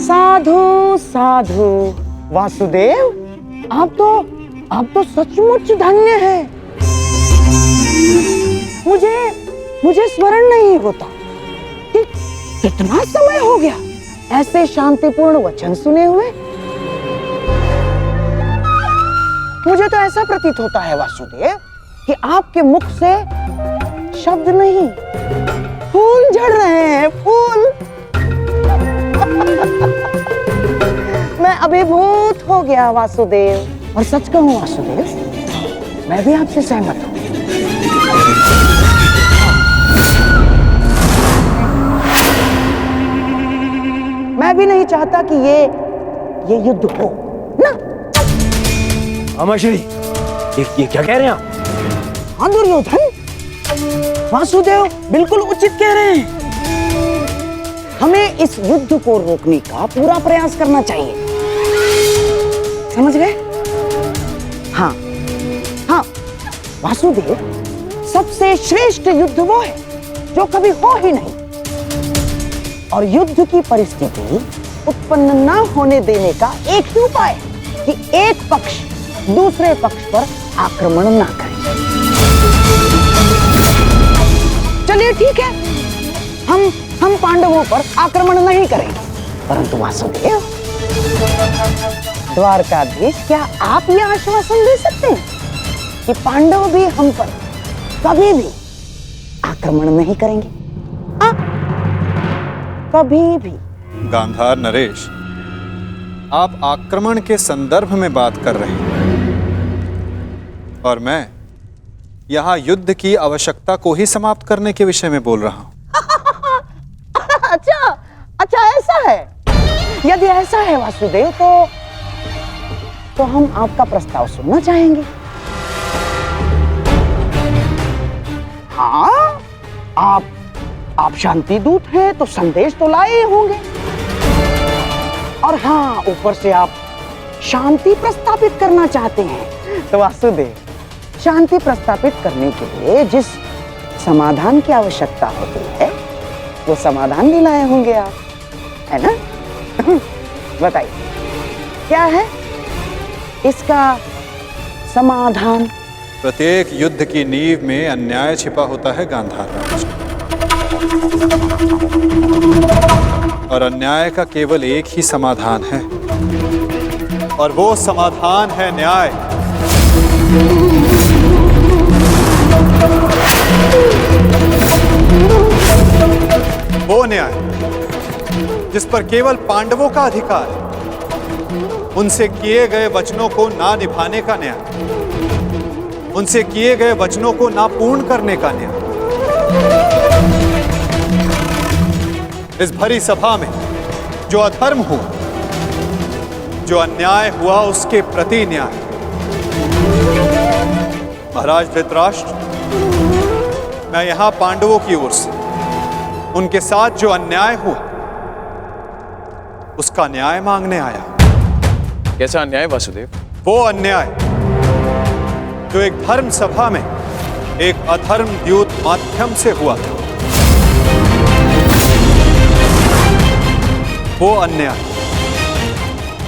साधु साधु वासुदेव, आप तो सचमुच धन्य हैं। मुझे स्मरण नहीं होता कि कितना समय हो गया ऐसे शांतिपूर्ण वचन सुने हुए। मुझे तो ऐसा प्रतीत होता है वासुदेव कि आपके मुख से शब्द नहीं, फूल झड़ रहे हैं, फूल। मैं अभिभूत हो गया वासुदेव, और सच कहूं वासुदेव, मैं भी आपसे सहमत हूं। मैं भी नहीं चाहता कि ये युद्ध हो ना। अमाश्री, ये क्या कह रहे हैं आप? हाँ दुर्योधन, वासुदेव बिल्कुल उचित कह रहे हैं। हमें इस युद्ध को रोकने का पूरा प्रयास करना चाहिए, समझ गए? हाँ हाँ वासुदेव, सबसे श्रेष्ठ युद्ध वो है जो कभी हो ही नहीं, और युद्ध की परिस्थिति उत्पन्न न होने देने का एक ही उपाय है कि एक पक्ष दूसरे पक्ष पर आक्रमण ना करे। चलिए ठीक है, हम पांडवों पर आक्रमण नहीं करेंगे, परंतु वासुदेव, द्वारकाधीश, क्या आप यह आश्वासन दे सकते हैं कि पांडव भी हम पर कभी भी आक्रमण नहीं करेंगे? कभी भी। गांधार नरेश, आप आक्रमण के संदर्भ में बात कर रहे हैं, और मैं यहां युद्ध की आवश्यकता को ही समाप्त करने के विषय में बोल रहा हूं। अच्छा ऐसा है। यदि ऐसा है वासुदेव, तो हम आपका प्रस्ताव सुनना चाहेंगे। हाँ, आप शांति दूत हैं तो संदेश तो लाए ही होंगे, और हाँ, ऊपर से आप शांति प्रस्तापित करना चाहते हैं। तो वासुदेव, शांति प्रस्तापित करने के लिए जिस समाधान की आवश्यकता होती है, वो समाधान भी लाए होंगे आप, है ना? बताइए, क्या है इसका समाधान? प्रत्येक युद्ध की नींव में अन्याय छिपा होता है गांधार राज, और अन्याय का केवल एक ही समाधान है, और वो समाधान है न्याय। वो न्याय जिस पर केवल पांडवों का अधिकार है, उनसे किए गए वचनों को ना निभाने का न्याय, उनसे किए गए वचनों को ना पूर्ण करने का न्याय। इस भरी सभा में जो अधर्म हुआ, जो अन्याय हुआ, उसके प्रति न्याय। महाराज धृतराष्ट्र, मैं यहां पांडवों की ओर से उनके साथ जो अन्याय हुआ, उसका न्याय मांगने आया। कैसा अन्याय वासुदेव? वो अन्याय जो एक धर्म सभा में एक अधर्म द्यूत माध्यम से हुआ था। वो अन्याय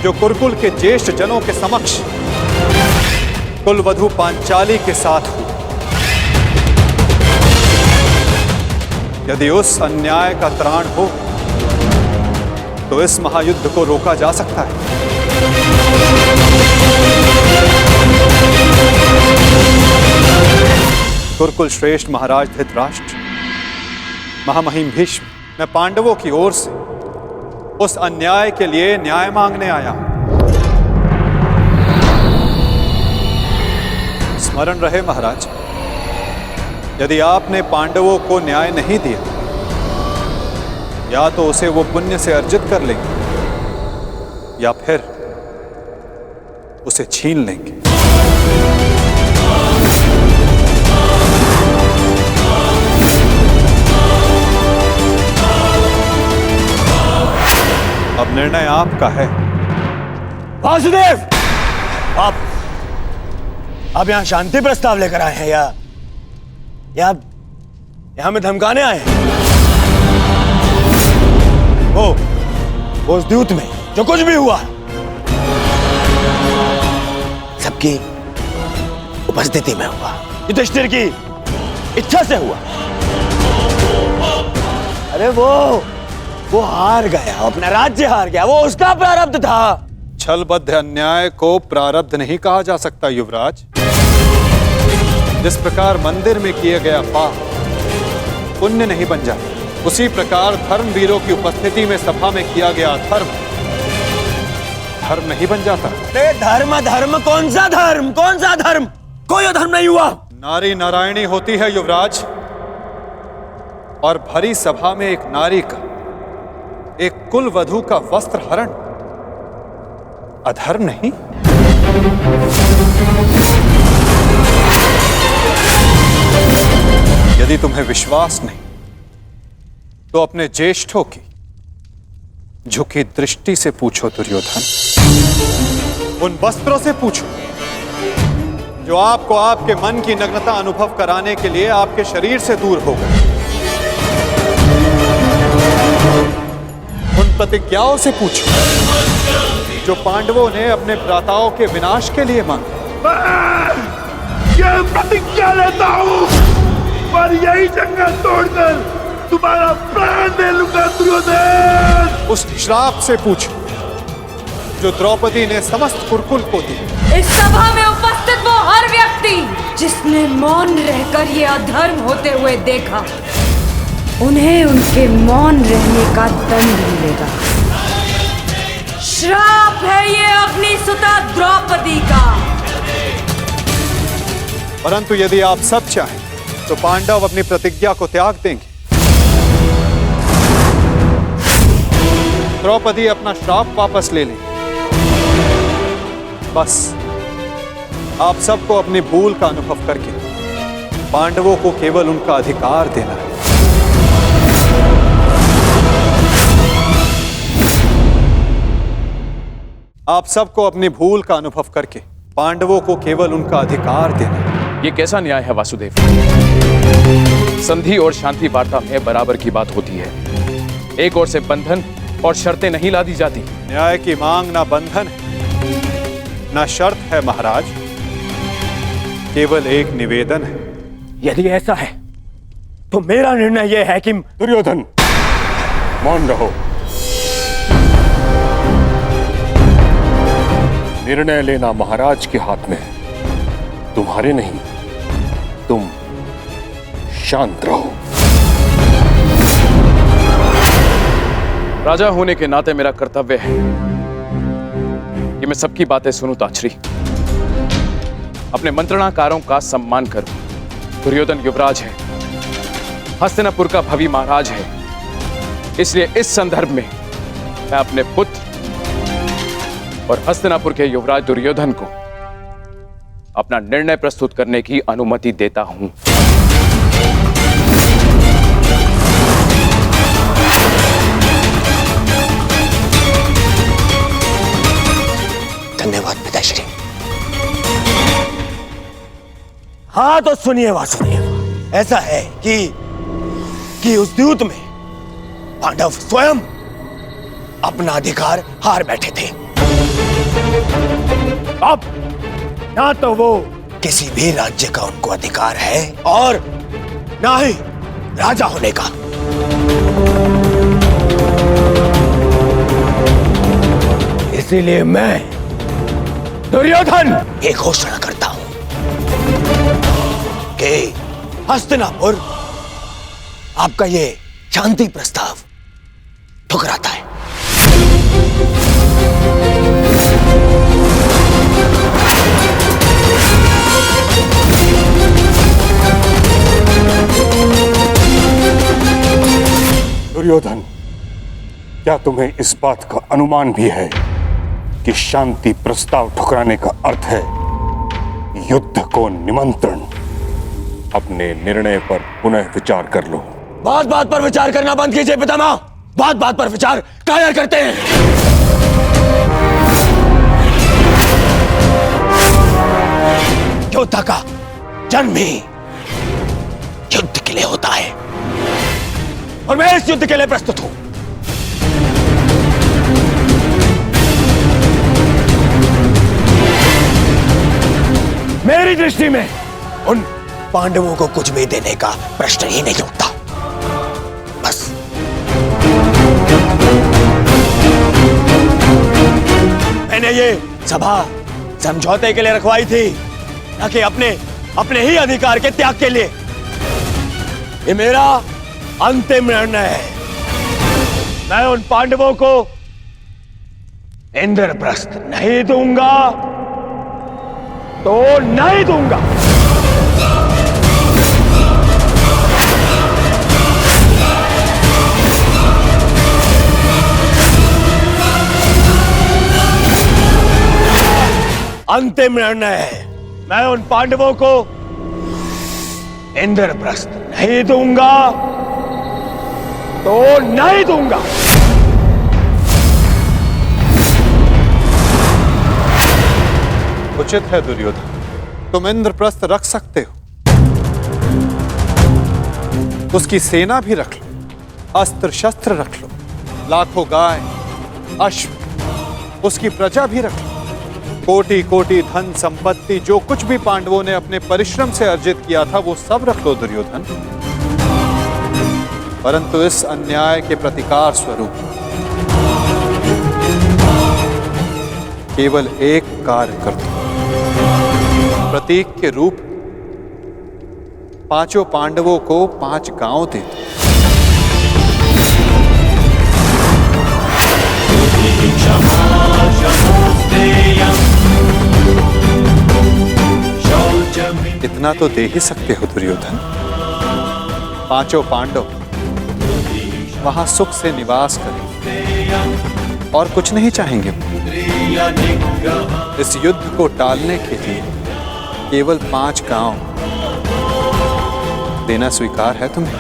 जो कुरुकुल के ज्येष्ठ जनों के समक्ष कुलवधू पांचाली के साथ हुआ। यदि उस अन्याय का त्राण हो तो इस महायुद्ध को रोका जा सकता है। कुरुकुल श्रेष्ठ महाराज धृतराष्ट्र, महामहिम भीष्म, मैं पांडवों की ओर से उस अन्याय के लिए न्याय मांगने आया हूं। स्मरण रहे महाराज, यदि आपने पांडवों को न्याय नहीं दिया, या तो उसे वो पुण्य से अर्जित कर लेंगे, या फिर उसे छीन लेंगे। अब निर्णय आपका है। वासुदेव, आप यहाँ शांति प्रस्ताव लेकर आए हैं या हमें धमकाने आए हैं? वो उस द्यूत में जो कुछ भी हुआ सबकी उपस्थिति में हुआ, युधिष्ठिर की इच्छा से हुआ। अरे वो हार गया, अपना राज्य हार गया, वो उसका प्रारब्ध था। छलबद्ध अन्याय को प्रारब्ध नहीं कहा जा सकता युवराज। जिस प्रकार मंदिर में किया गया पाप पुण्य नहीं बन जाता, उसी प्रकार धर्मवीरों की उपस्थिति में सभा में किया गया धर्म नहीं बन जाता। धर्म कौन सा धर्म? कोई धर्म नहीं हुआ। नारी नारायणी होती है युवराज, और भरी सभा में एक नारी का, एक कुल वधू का वस्त्र हरण अधर्म नहीं? यदि तुम्हें विश्वास नहीं तो अपने ज्येष्ठों की झुकी दृष्टि से पूछो दुर्योधन। उन वस्त्रों से पूछो जो आपको आपके मन की नग्नता अनुभव कराने के लिए आपके शरीर से दूर हो गए। उन प्रतिज्ञाओं से पूछो जो पांडवों ने अपने भ्राताओं के विनाश के लिए मांगी। ये प्रतिज्ञा लेता हूं और यही जंगल तोड़कर तुम्हारा प्राण दे लूंगा दुर्योधन। उस श्राप से पूछो जो द्रौपदी ने समस्त कुरुकुल को दी। इस सभा में उपस्थित वो हर व्यक्ति जिसने मौन रहकर ये अधर्म होते हुए देखा, उन्हें उनके मौन रहने का दंड मिलेगा। श्राप है ये अग्निसुता द्रौपदी का। परंतु यदि आप सब चाहें तो पांडव अपनी प्रतिज्ञा को त्याग देंगे। द्रौपदी अपना श्राप वापस ले लेंगे। बस आप सबको अपनी भूल का अनुभव करके पांडवों को केवल उनका अधिकार देना है। आप सबको अपनी भूल का अनुभव करके पांडवों को केवल उनका अधिकार देना है। ये कैसा न्याय है वासुदेव? संधि और शांति वार्ता में बराबर की बात होती है। एक ओर से बंधन और शर्तें नहीं लादी जाती। न्याय की मांग ना बंधन है ना शर्त है महाराज, केवल एक निवेदन है। यदि ऐसा है तो मेरा निर्णय यह है कि दुर्योधन, मौन रहो। निर्णय लेना महाराज के हाथ में है, तुम्हारे नहीं। तुम शांत रहो। राजा होने के नाते मेरा कर्तव्य है कि मैं सबकी बातें सुनूं ताछरी, अपने मंत्रणाकारों का सम्मान करूं। दुर्योधन युवराज है, हस्तिनापुर का भवी महाराज है, इसलिए इस संदर्भ में मैं अपने पुत्र और हस्तिनापुर के युवराज दुर्योधन को अपना निर्णय प्रस्तुत करने की अनुमति देता हूं। धन्यवाद पिताश्री। हाँ तो सुनिए वासुदेव, ऐसा है कि उस द्यूत में पांडव स्वयं अपना अधिकार हार बैठे थे। अब ना तो वो किसी भी राज्य का उनको अधिकार है और ना ही राजा होने का। इसीलिए मैं दुर्योधन ये घोषणा करता हूं कि हस्तिनापुर आपका ये शांति प्रस्ताव ठुकराता है। दुर्योधन, क्या तुम्हें इस बात का अनुमान भी है कि शांति प्रस्ताव ठुकराने का अर्थ है युद्ध को निमंत्रण। अपने निर्णय पर पुनः विचार कर लो। बात बात पर विचार करना बंद कीजिए पितामह। बात बात पर विचार काया करते हैं। योद्धा का जन्म ही युद्ध के लिए होता है और मैं इस युद्ध के लिए प्रस्तुत हूं। मेरी दृष्टि में उन पांडवों को कुछ भी देने का प्रश्न ही नहीं उठता। बस मैंने ये सभा समझौते के लिए रखवाई थी, ना कि अपने ही अधिकार के त्याग के लिए। ये मेरा अंतिम निर्णय है। मैं उन पांडवों को इंद्रप्रस्थ नहीं दूंगा तो नहीं दूंगा। अंतिम निर्णय है। मैं उन पांडवों को इंद्रप्रस्थ नहीं दूंगा तो नहीं दूंगा। उचित है दुर्योधन, तुम इंद्रप्रस्थ रख सकते हो। उसकी सेना भी रख लो, अस्त्र शस्त्र रख लो, लाखों गाय अश्व, उसकी प्रजा भी रख लो, कोटि कोटि धन संपत्ति, जो कुछ भी पांडवों ने अपने परिश्रम से अर्जित किया था वो सब रख लो दुर्योधन। परंतु इस अन्याय के प्रतिकार स्वरूप केवल एक कार्य कर दो। प्रतीक के रूप पांचों पांडवों को 5 गांव दे दो। इतना तो दे ही सकते हो दुर्योधन। 5 पांडव वहां सुख से निवास करें और कुछ नहीं चाहेंगे। इस युद्ध को टालने के लिए केवल 5 गांव देना स्वीकार है तुम्हें?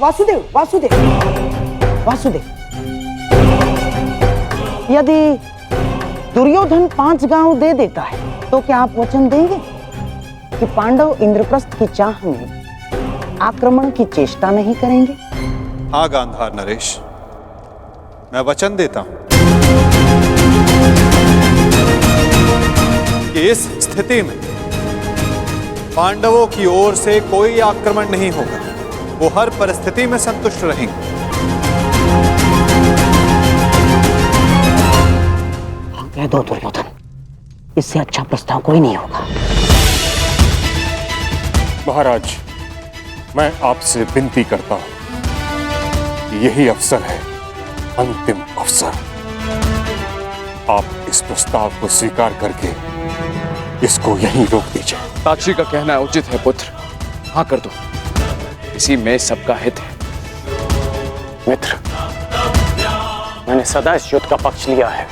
वासुदेव वासुदेव वासुदेव, यदि दुर्योधन 5 गांव दे देता है तो क्या आप वचन देंगे कि पांडव इंद्रप्रस्थ की चाह में आक्रमण की चेष्टा नहीं करेंगे? हाँ गांधार नरेश, मैं वचन देता हूं कि इस स्थिति में पांडवों की ओर से कोई आक्रमण नहीं होगा। वो हर परिस्थिति में संतुष्ट रहेंगे। कह दो दुर्योधन, इससे अच्छा प्रस्ताव कोई नहीं होगा। महाराज, मैं आपसे विनती करता हूं कि यही अवसर है, अंतिम अवसर। आप इस प्रस्ताव को स्वीकार करके इसको यहीं रोक दीजिए। साक्षी का कहना उचित है पुत्र, हाँ कर दो, इसी में सबका हित है। मित्र, मैंने सदा इस युद्ध का पक्ष लिया है।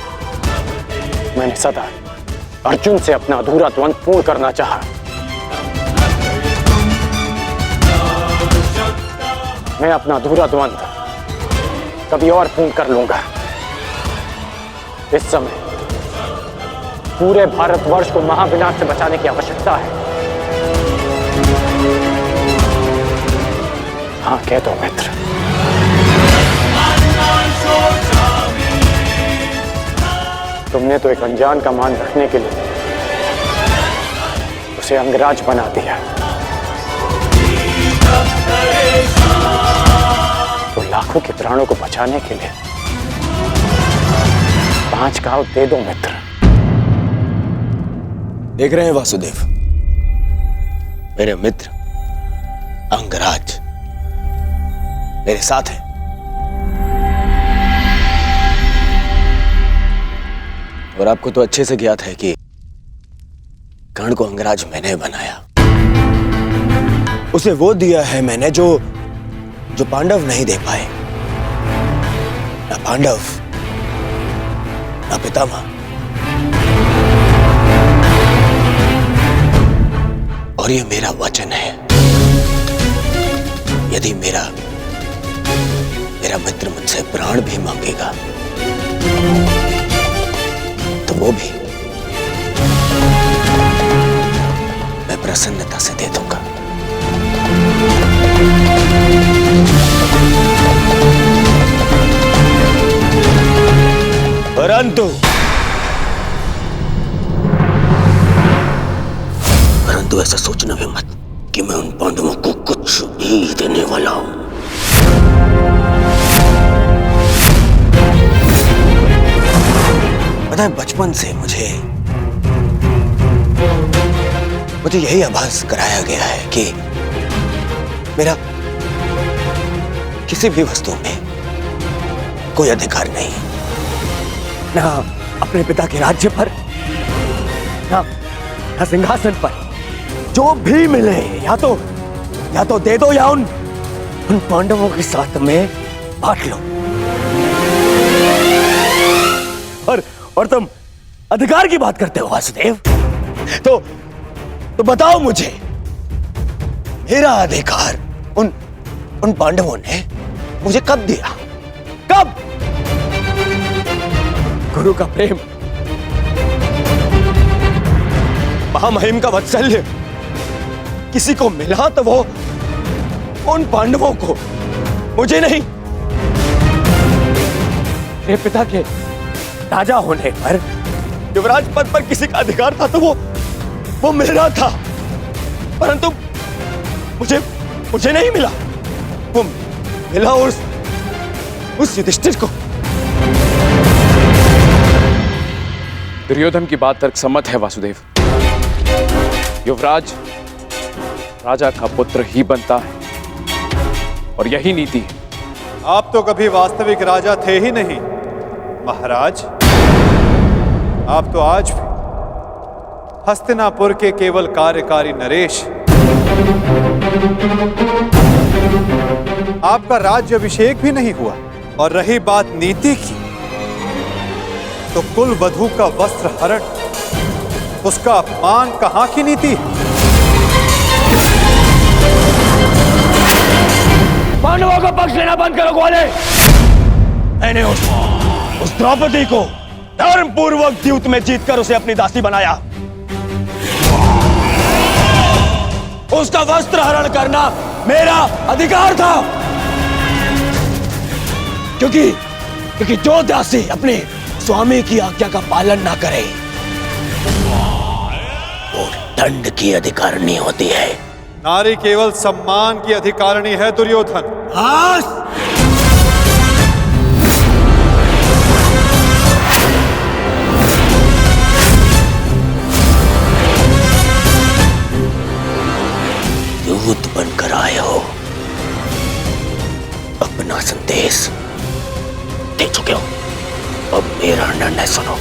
मैंने सदा अर्जुन से अपना अधूरा द्वंद्व पूर्ण करना चाहा। मैं अपना अधूरा द्वंद्व कभी और पूर्ण कर लूंगा। इस समय पूरे भारतवर्ष को महाविनाश से बचाने की आवश्यकता है। हाँ कह दो मित्र। तुमने तो एक अनजान का मान रखने के लिए उसे अंगराज बना दिया, तो लाखों के प्राणों को बचाने के लिए 5 गांव दे दो मित्र। देख रहे हैं वासुदेव, मेरे मित्र अंगराज मेरे साथ है। और आपको तो अच्छे से ज्ञात है कि कर्ण को अंगराज मैंने बनाया। उसे वो दिया है मैंने जो जो पांडव नहीं दे पाए। ना पांडव, ना पितामह। और ये मेरा वचन है, यदि मेरा मित्र मुझसे प्राण भी मांगेगा तो वो भी मैं प्रसन्नता से दे दूंगा। परंतु ऐसा सोचना भी मत कि मैं उन पांडवों को कुछ भी देने वाला हूं। पता है, बचपन से मुझे यही आभास कराया गया है कि मेरा किसी भी वस्तु में कोई अधिकार नहीं, ना अपने पिता के राज्य पर, ना सिंहासन पर। जो भी मिले या तो दे दो या उन पांडवों के साथ में बांट लो। और तुम अधिकार की बात करते हो वासुदेव, तो बताओ मुझे, मेरा अधिकार उन पांडवों ने मुझे कब दिया? कब? गुरु का प्रेम, महामहिम का वात्सल्य किसी को मिला तो वो उन पांडवों को, मुझे नहीं। मेरे पिता के राजा होने पर, युवराज पद पर किसी का अधिकार था तो वो मेरा था, परंतु मुझे नहीं मिला। वो मिला उस युधिष्ठिर को। दुर्योधन की बात तर्कसम्मत है वासुदेव। युवराज राजा का पुत्र ही बनता है और यही नीति है। आप तो कभी वास्तविक राजा थे ही नहीं महाराज। आप तो आज भी हस्तिनापुर के केवल कार्यकारी नरेश। आपका राज्य अभिषेक भी नहीं हुआ। और रही बात नीति की, तो कुल वधू का वस्त्र हरण, उसका अपमान कहां की नीति है? पांडवों का पक्ष लेना बंद करो ग्वाले। मैंने उस द्रौपदी को धर्म पूर्वक द्यूत में जीतकर उसे अपनी दासी बनाया। उसका वस्त्र हरण करना मेरा अधिकार था, क्योंकि जो दासी अपने स्वामी की आज्ञा का पालन ना करे वो दंड की अधिकारिणी होती है। नारी केवल सम्मान की अधिकारिणी है दुर्योधन। दूत बनकर आए हो, अपना संदेश दे चुके हो। अब मेरा निर्णय सुनो।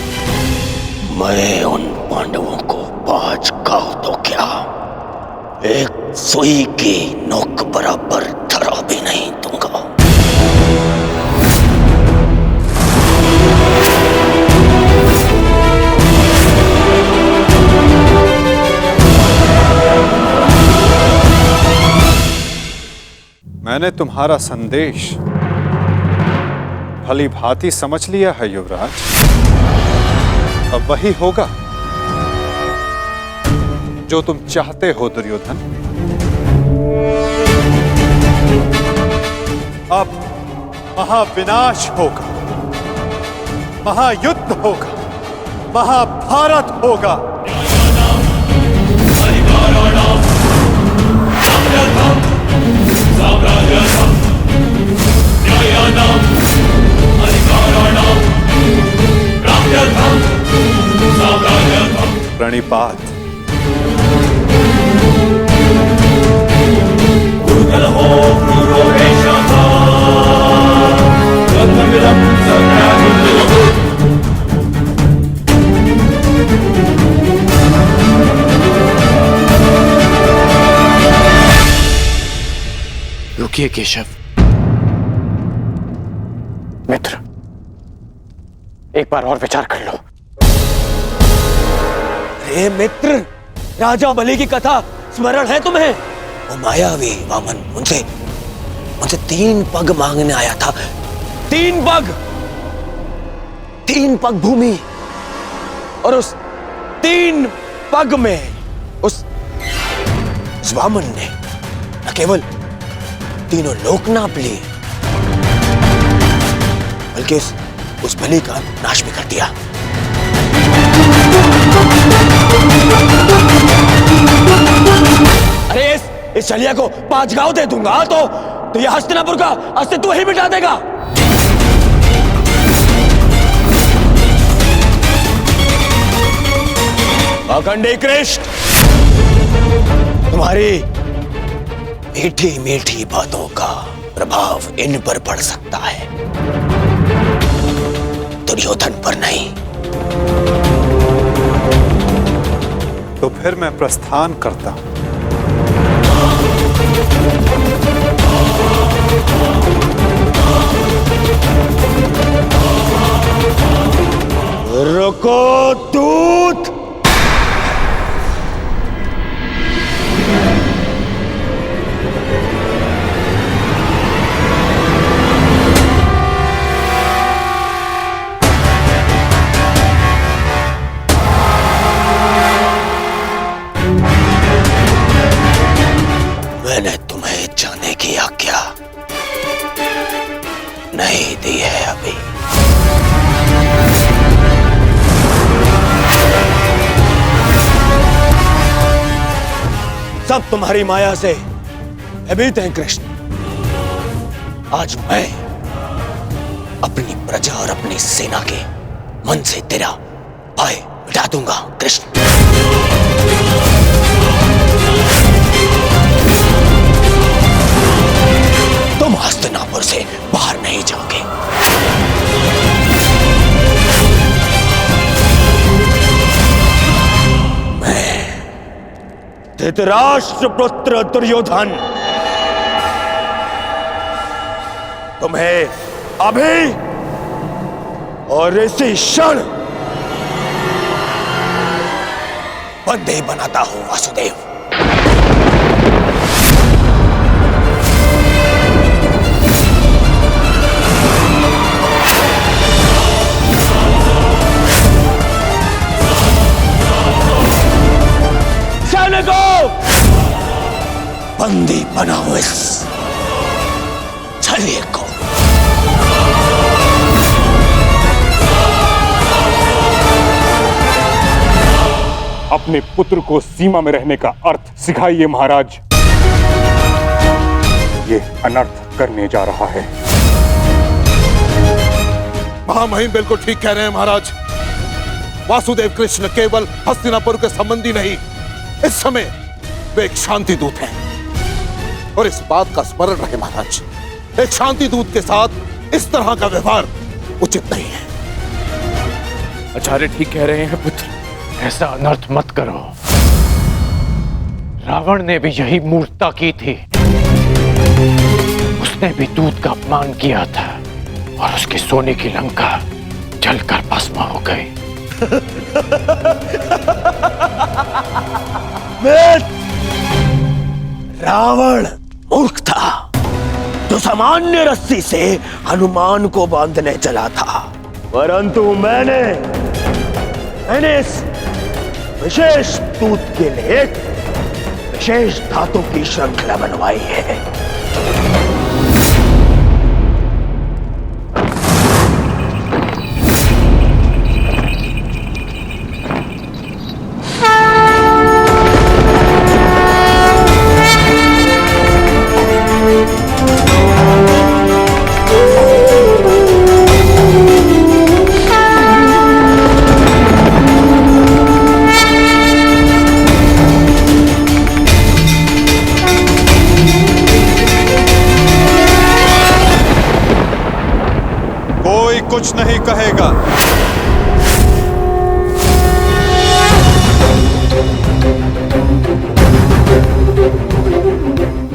मैं उन पांडवों को 5 गांव तो क्या, एक सुई की नोक बराबर धरा भी नहीं दूंगा। मैंने तुम्हारा संदेश भली भांति समझ लिया है युवराज। अब वही होगा जो तुम चाहते हो दुर्योधन। अब महाविनाश होगा, महायुद्ध होगा, महाभारत होगा। प्रणिपात। रुकिए केशव। मित्र, एक बार और विचार कर लो। अरे मित्र, राजा बलि की कथा स्मरण है तुम्हें? वो मायावी वामन मुझसे 3 पग मांगने आया था। 3 पग भूमि, और उस 3 पग में उस वामन ने न केवल तीनों लोक नाप लिए, बल्कि उस बलि का नाश भी कर दिया। अरे इस शलिया को 5 गांव दे दूंगा तो यह हस्तिनापुर का अस्तित्व ही मिटा देगा। अखंडी कृष्ण, तुम्हारी मीठी मीठी बातों का प्रभाव इन पर पड़ सकता है, दुर्योधन पर नहीं। तो फिर मैं प्रस्थान करता हूं। रुको दूत। मैंने तुम्हें जाने की आज्ञा नहीं दी है अभी। सब तुम्हारी माया से भयभीत हैं कृष्ण। आज मैं अपनी प्रजा और अपनी सेना के मन से तेरा भय मिटा दूंगा कृष्ण। तुम हस्तिनापुर से बाहर नहीं जाओगे। धृतराष्ट्र पुत्र दुर्योधन तुम्हें अभी और इसी क्षण बंदी बनाता हूं वासुदेव। बंदी बनाओ इस छलिए को। अपने पुत्र को सीमा में रहने का अर्थ सिखाइए महाराज। ये अनर्थ करने जा रहा है। महामहिम बिल्कुल ठीक कह रहे हैं महाराज। वासुदेव कृष्ण केवल हस्तिनापुर के संबंधी नहीं, इस समय वे एक शांति दूत हैं। और इस बात का स्मरण रहे महाराज, एक शांति दूत के साथ इस तरह का व्यवहार उचित नहीं है। आचार्य ठीक कह रहे हैं पुत्र, ऐसा अनर्थ मत करो। रावण ने भी यही मूर्खता की थी। उसने भी दूत का अपमान किया था और उसकी सोने की लंका जलकर भस्म हो गई। रावण मूर्ख था जो सामान्य रस्सी से हनुमान को बांधने चला था, परंतु मैंने इस विशेष दूत के लिए एक विशेष धातु की श्रृंखला बनवाई है। कुछ नहीं कहेगा।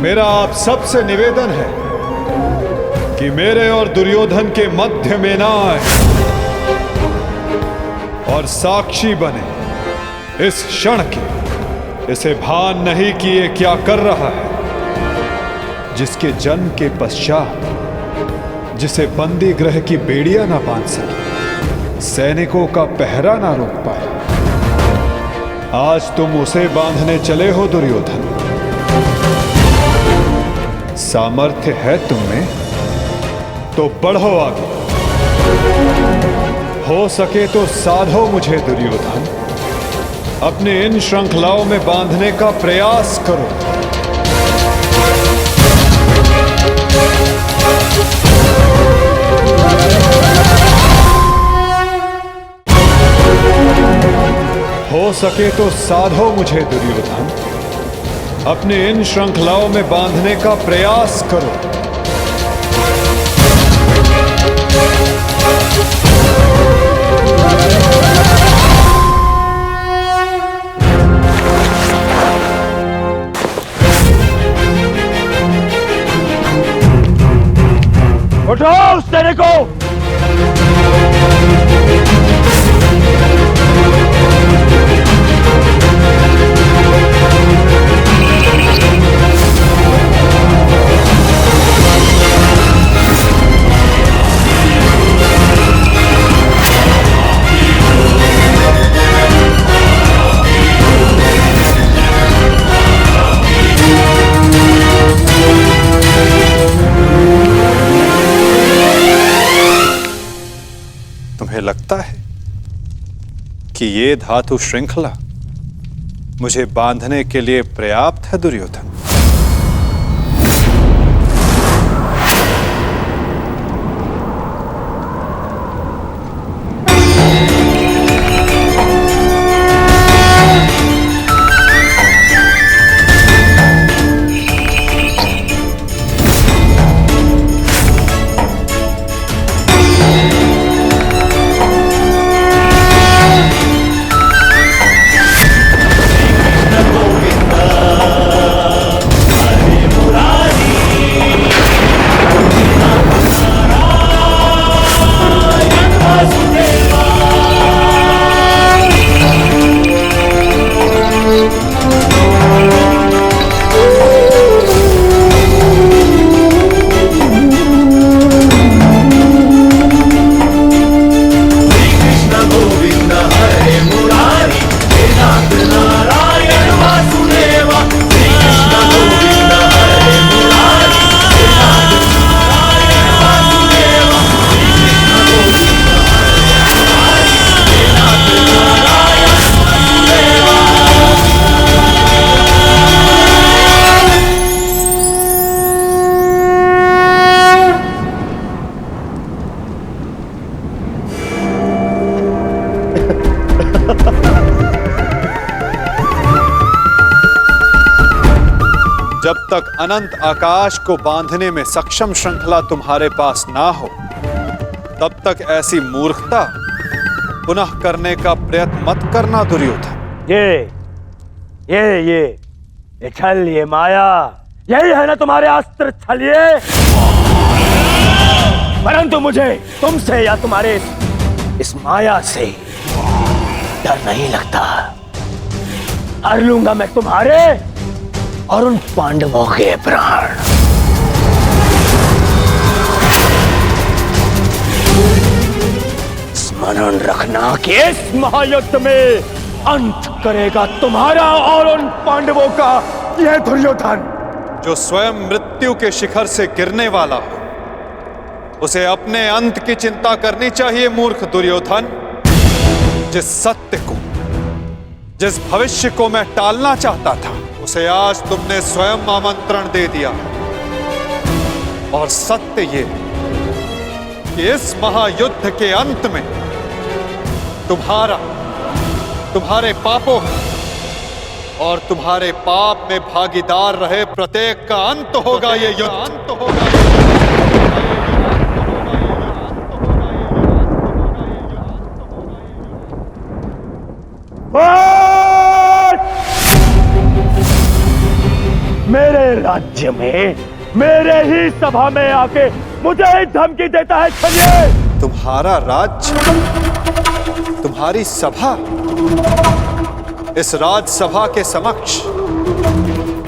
मेरा आप सबसे निवेदन है कि मेरे और दुर्योधन के मध्य में ना आए और साक्षी बने इस क्षण की। इसे भान नहीं कि ये क्या कर रहा है, जिसके जन्म के पश्चात जिसे बंदी गृह की बेड़ियां ना बांध सके, सैनिकों का पहरा ना रोक पाए, आज तुम उसे बांधने चले हो दुर्योधन। सामर्थ्य है तुम में तो बढ़ो आगे, हो सके तो साधो मुझे दुर्योधन, अपने इन श्रृंखलाओं में बांधने का प्रयास करो। हो सके तो साधो मुझे दुर्योधन, अपने इन श्रृंखलाओं में बांधने का प्रयास करो। उठो उस तेरे को। तुम्हें लगता है कि ये धातु श्रृंखला मुझे बांधने के लिए पर्याप्त है दुर्योधन? जब तक अनंत आकाश को बांधने में सक्षम श्रृंखला तुम्हारे पास ना हो, तब तक ऐसी मूर्खता पुनः करने का प्रयत्न मत करना दुर्योधन। ये छल, ये माया, यही है ना तुम्हारे अस्त्र छलिए। परंतु मुझे तुमसे या तुम्हारे इस माया से डर नहीं लगता। हर लूंगा मैं तुम्हारे और उन पांडवों के प्राण। स्मरण रखना कि इस महायुद्ध में अंत करेगा तुम्हारा और उन पांडवों का यह दुर्योधन। जो स्वयं मृत्यु के शिखर से गिरने वाला हो, उसे अपने अंत की चिंता करनी चाहिए मूर्ख दुर्योधन। जिस सत्य को, जिस भविष्य को मैं टालना चाहता था, उसे आज तुमने स्वयं आमंत्रण दे दिया। और सत्य ये कि इस महायुद्ध के अंत में तुम्हारे पापों और तुम्हारे पाप में भागीदार रहे प्रत्येक का अंत होगा। ये युद्ध अंत होगा। मेरे राज्य में मेरे ही सभा में आके मुझे ही धमकी देता है छलिए। तुम्हारा राज्य, तुम्हारी सभा, इस राजसभा के समक्ष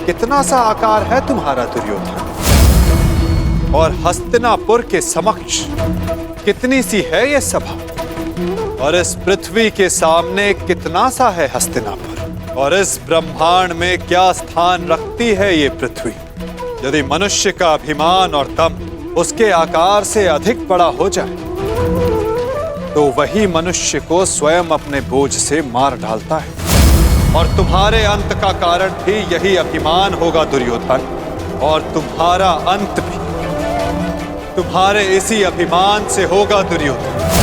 कितना सा आकार है तुम्हारा दुर्योधन, और हस्तिनापुर के समक्ष कितनी सी है ये सभा, और इस पृथ्वी के सामने कितना सा है हस्तिनापुर, और इस ब्रह्मांड में क्या स्थान रखती है ये पृथ्वी। यदि मनुष्य का अभिमान और दम उसके आकार से अधिक बड़ा हो जाए तो वही मनुष्य को स्वयं अपने बोझ से मार डालता है, और तुम्हारे अंत का कारण भी यही अभिमान होगा दुर्योधन, और तुम्हारा अंत भी तुम्हारे इसी अभिमान से होगा दुर्योधन।